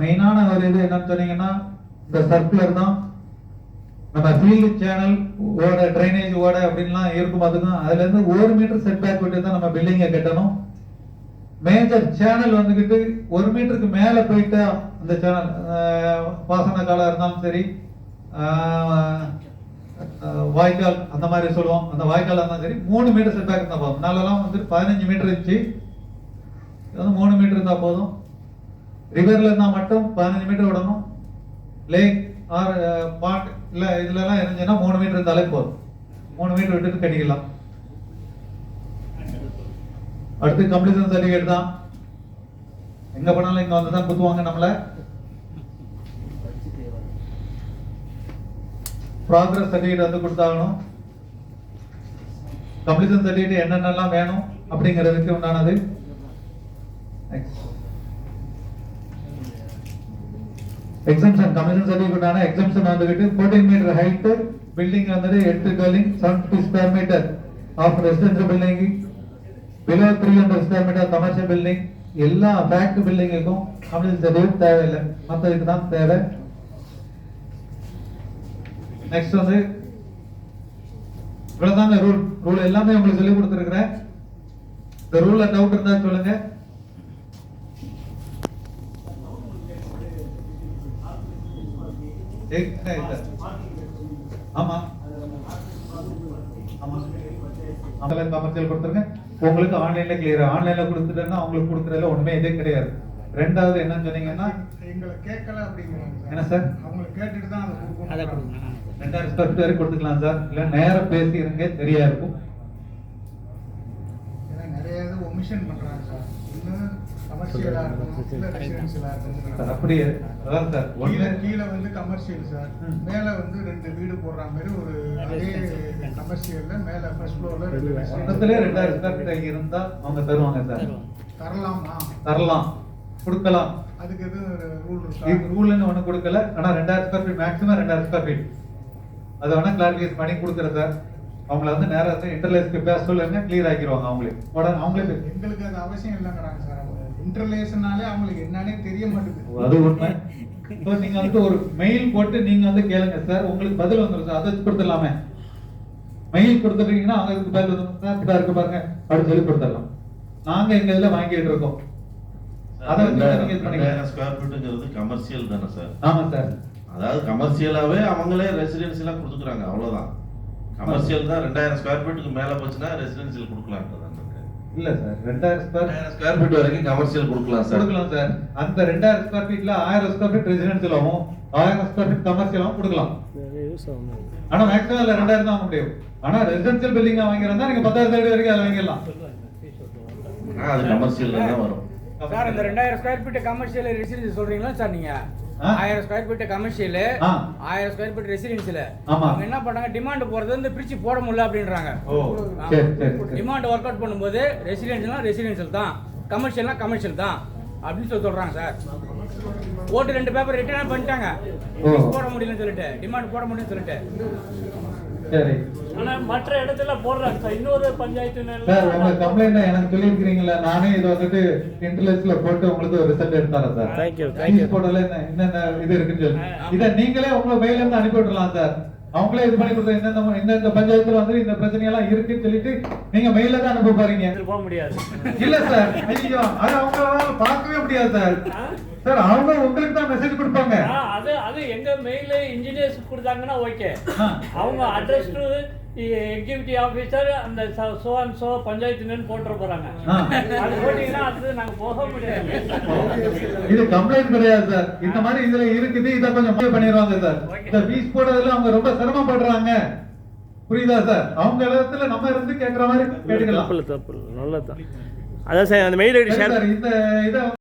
A: மெயினான ஒரு இது என்னன்னு சொன்னீங்கன்னா இந்த சர்க்குலர் தான். நம்ம ஃபீல்டு சேனல் ஓட ட்ரைனேஜ் ஓட அப்படின்லாம் இருக்கும். அதுக்கும் அதுல இருந்து 1 மீட்டர் செட் பேக் விட்டு தான் நம்ம பில்டிங்கை கட்டணும். மேஜர் சேனல் வந்துகிட்டு 1 மீட்டருக்கு மேல போயிட்டு அந்த சேனல் பாசன காலம் இருந்தாலும் சரி, வாய்க்கால் அந்த மாதிரி சொல்லுவோம், அந்த வாய்க்கால் இருந்தாலும் சரி 3 மீட்டர் செட் பேக் இருந்தா போதும். முன்னாலெல்லாம் வந்து 15 மீட்டர் இருந்துச்சு, இது வந்து 3 மீட்டர் இருந்தா போதும். ரிவர்ல இருந்தா மட்டும் 15 மீட்டர் விடணும். லேக் ஆர் பாண்ட் இல்ல இதுல எல்லாம் இருந்துச்சுன்னா 3 மீட்டர் இருந்தாலே போதும். 3 மீட்டர் விட்டுட்டு கட்டிக்கலாம். அடுத்து கம்ப்ளீஷன் சர்டிபிகேட் தான். எங்க போனாலும் இங்க வந்து தான் குத்துவாங்க நம்மள. ப்ராக்ரஸ் சர்டிபிகேட் வந்து கொடுத்தாகணும். கம்ப்ளீஷன் சர்டிபிகேட் என்னென்னலாம் வேணும் அப்படிங்கிறதுக்கு உண்டானது. எக்ஸம்ஷன் கம்ப்ளீஷன் சர்டிபிகேட் எக்ஸம்ஷன் வந்துகிட்டு 14 மீட்டர் ஹைட் பில்டிங் வந்துட்டு 8 dwelling 70 square metre of residential building below 300 square metre commercial building. எல்லா ஃபேக்ட் பில்டிங்குக்கும் கம்ப்ளீஷன் சர்டிபிகேட் தேவையில்லை, மற்றதுக்கு தான் தேவை. நெக்ஸ்ட் வந்து இவ்வளவுதாங்க ரூல் எல்லாமே உங்களுக்கு சொல்லி கொடுத்துருக்கிறேன். இந்த ரூல்ல டவுட் இருந்தா சொல்லுங்க. ஆமா கமர்ஷியல் கொடுத்துருங்க. உங்களுக்கு ஆன்லைன்ல கிளியர், ஆன்லைன்ல கொடுத்துட்டேன்னா அவங்களுக்கு கொடுக்கறதுல ஒண்ணுமே இதே கிடையாது. ரெண்டாவது என்னன்னு சொன்னீங்கன்னா
B: எங்களை கேட்கல அப்படிங்கிறாங்க.
A: என்ன சார்,
B: அவங்க கேட்டுட்டு தான் அதை கொடுக்கணும்.
A: 2000 ஸ்கொயர் ஃபீட் வரை கொடுத்துக்கலாம் சார். இல்ல நேரம் பேசிடுங்க, சரியா இருக்கும்.
B: ஏன்னா நிறைய இது ஒமிஷன் பண்றாங்க சார். இன்னும் கமர்ஷியலா இருக்கும், இல்ல ரெசிடென்ஷியலா இருக்கும்.
A: அப்படியே அதான் சார்.
B: கீழே வந்து கமர்ஷியல் சார், மேல வந்து 2 வீடு போடுற மாதிரி ஒரு அதே கமர்ஷியல்ல மேல ஃபர்ஸ்ட் ஃப்ளோர்ல 2
A: மொத்தத்திலே 2000 ஸ்கொயர் ஃபீட் இருந்தா அவங்க தருவாங்க சார்.
B: தரலாமா?
A: தரலாம், கொடுக்கலாம்.
B: அதுக்கு எது ரூல் இருக்கா?
A: இது ரூல்னு ஒண்ணு கொடுக்கல. ஆனா 2000 square feet maximum 2000 square feet அது வேணா கிளாரிஃபிகேஷன் பண்ணி கொடுக்குறேன் சார். அவங்கள வந்து நேரா இன்டர்லேஸ்க்கு பேச சொல்லுங்க, கிளியர் ஆக்கிடுவாங்க அவங்களே.
B: எங்களுக்கு அது அவசியம் இல்லைங்கிறாங்க சார். அவங்க இன்டர்லேஷனாலே அவங்களுக்கு என்னன்னே தெரிய மாட்டேங்குது.
A: அது உண்மை. இப்போ நீங்க வந்து ஒரு மெயில் போட்டு நீங்க வந்து கேளுங்க சார், உங்களுக்கு பதில் வந்துடும் சார். அதை வச்சு கொடுத்துடலாமே. மெயில் கொடுத்துட்டீங்கன்னா அவங்க இதுக்கு பதில் வந்து சார் இப்படிதான் இருக்கு பாருங்க அப்படின்னு சொல்லி கொடுத்துடலாம். நாங்க எங்க இதுல வாங்கிட்டு இருக்கோம். அதை வச்சு நீங்க இது பண்ணிக்கலாம்.
C: 2000 ஸ்கொயர் ஃபீட்டுங்கிறது கமர்ஷியல் தானே சார்?
A: ஆமா சார்.
C: அதாவது கமர்ஷியலாவே அவங்களே ரெசிடென்சியலா கொடுத்துக்கிறாங்க, அவ்வளவுதான். கமர்ஷியல் தான் 2000 ஸ்கொயர் ஃபீட்டுக்கு மேல போச்சுன்னா ரெசிடென்சியல் கொடுக்கலாம்ன்றதான் இருக்கு.
A: இல்ல சார், 2000
C: ஸ்கொயர் ஃபீட் வரைக்கும் கமர்ஷியல் கொடுக்கலாம் சார்.
A: கொடுக்கலாம் சார். அந்த 2000 ஸ்கொயர் ஃபீட்ல 1000 ஸ்கொயர் ஃபீட் ரெசிடென்சியலாவும் 1000 ஸ்கொயர் ஃபீட் கமர்ஷியலாவும் கொடுக்கலாம். ஆனா மேக்ஸிமம் இல்ல 2000 தான் வாங்க முடியும். ஆனா ரெசிடென்சியல் பில்டிங்கா வாங்கிறதா நீங்க 10,000 அடி வரைக்கும் அதை வாங்கிடலாம்.
C: அது கமர்ஷியல் தான் வரும்
D: சார். இந்த 2000 ஸ்கொயர் ஃபீட் கமர்ஷியல் ரெசிடென்சி சொல்றீங்களா சார் நீங்க? 1000 square feet commercial, 1000 square feet residential. அவங்க என்ன பண்றாங்க, டிமாண்ட் போறது வந்து பிரிச்சு போட முடியல அப்படின்றாங்க. டிமாண்ட் ஒர்க் அவுட் பண்ணும்போது ரெசிடென்சியல் தான், கமர்ஷியல்னா கமர்ஷியல் தான் அப்படின்னு சொல்றாங்க சார். ஓட்டு 2 பேப்பர் ரிட்டர்ன் பண்ணிட்டாங்க, போட முடியலன்னு சொல்லிட்டு, டிமாண்ட் போட முடியும்னு சொல்லிட்டு.
A: சரி.
E: ஆனா மற்ற இடத்துல போடுறாங்க சார். இன்னொரு பஞ்சாயத்து
A: சார் உங்க கம்ப்ளைண்ட் எனக்கு சொல்லியிருக்கீங்களா? நானே இது வந்துட்டு இன்டர்நெட்ல போட்டு உங்களுக்கு ஒரு ரிசல்ட் எடுத்தாரேன் சார். தேங்க்யூ. போடல என்னென்ன இது இருக்குன்னு சொல்லி இதை நீங்களே உங்க மெயில இருந்து அனுப்பி விடலாம் சார். அவங்களே இது பண்ணி கொடுத்தா இந்த பஞ்சாயத்துல வந்து இந்த பிரச்சனை எல்லாம் இருக்குன்னு சொல்லிட்டு நீங்க மெயில தான் அனுப்ப போறீங்க.
E: போக முடியாது.
A: இல்ல சார், ஐயோ அது அவங்களால பார்க்கவே முடியாது சார். சார் அவங்க உங்களுக்கு தான் மெசேஜ் கொடுப்பாங்க.
E: அது எங்க மெயில் இன்ஜினியர்ஸ் கொடுத்தாங்கன்னா ஓகே. அவங்க அட்ரஸ் டு எக்ஸிகியூட்டிவ் ஆபீசர் அந்த சோ அண்ட் சோ பஞ்சாயத்துன்னு போட்டு போறாங்க. அது போட்டீங்கன்னா அது நாங்க போக முடியாது.
A: இது கம்ப்ளைண்ட் கிடையாது சார். இந்த மாதிரி இதுல இருக்குது, இத கொஞ்சம் பண்ணிடுவாங்க சார். இந்த ஃபீஸ் போடுறதுல அவங்க ரொம்ப சிரமப்படுறாங்க. புரியுதா சார்? அவங்க இடத்துல நம்ம இருந்து கேட்கற மாதிரி கேட்டுக்கலாம்.
F: தப்பு நல்லதான். அதான் சார் அந்த மெயில் ஐடி ஷேர்
A: இந்த இதை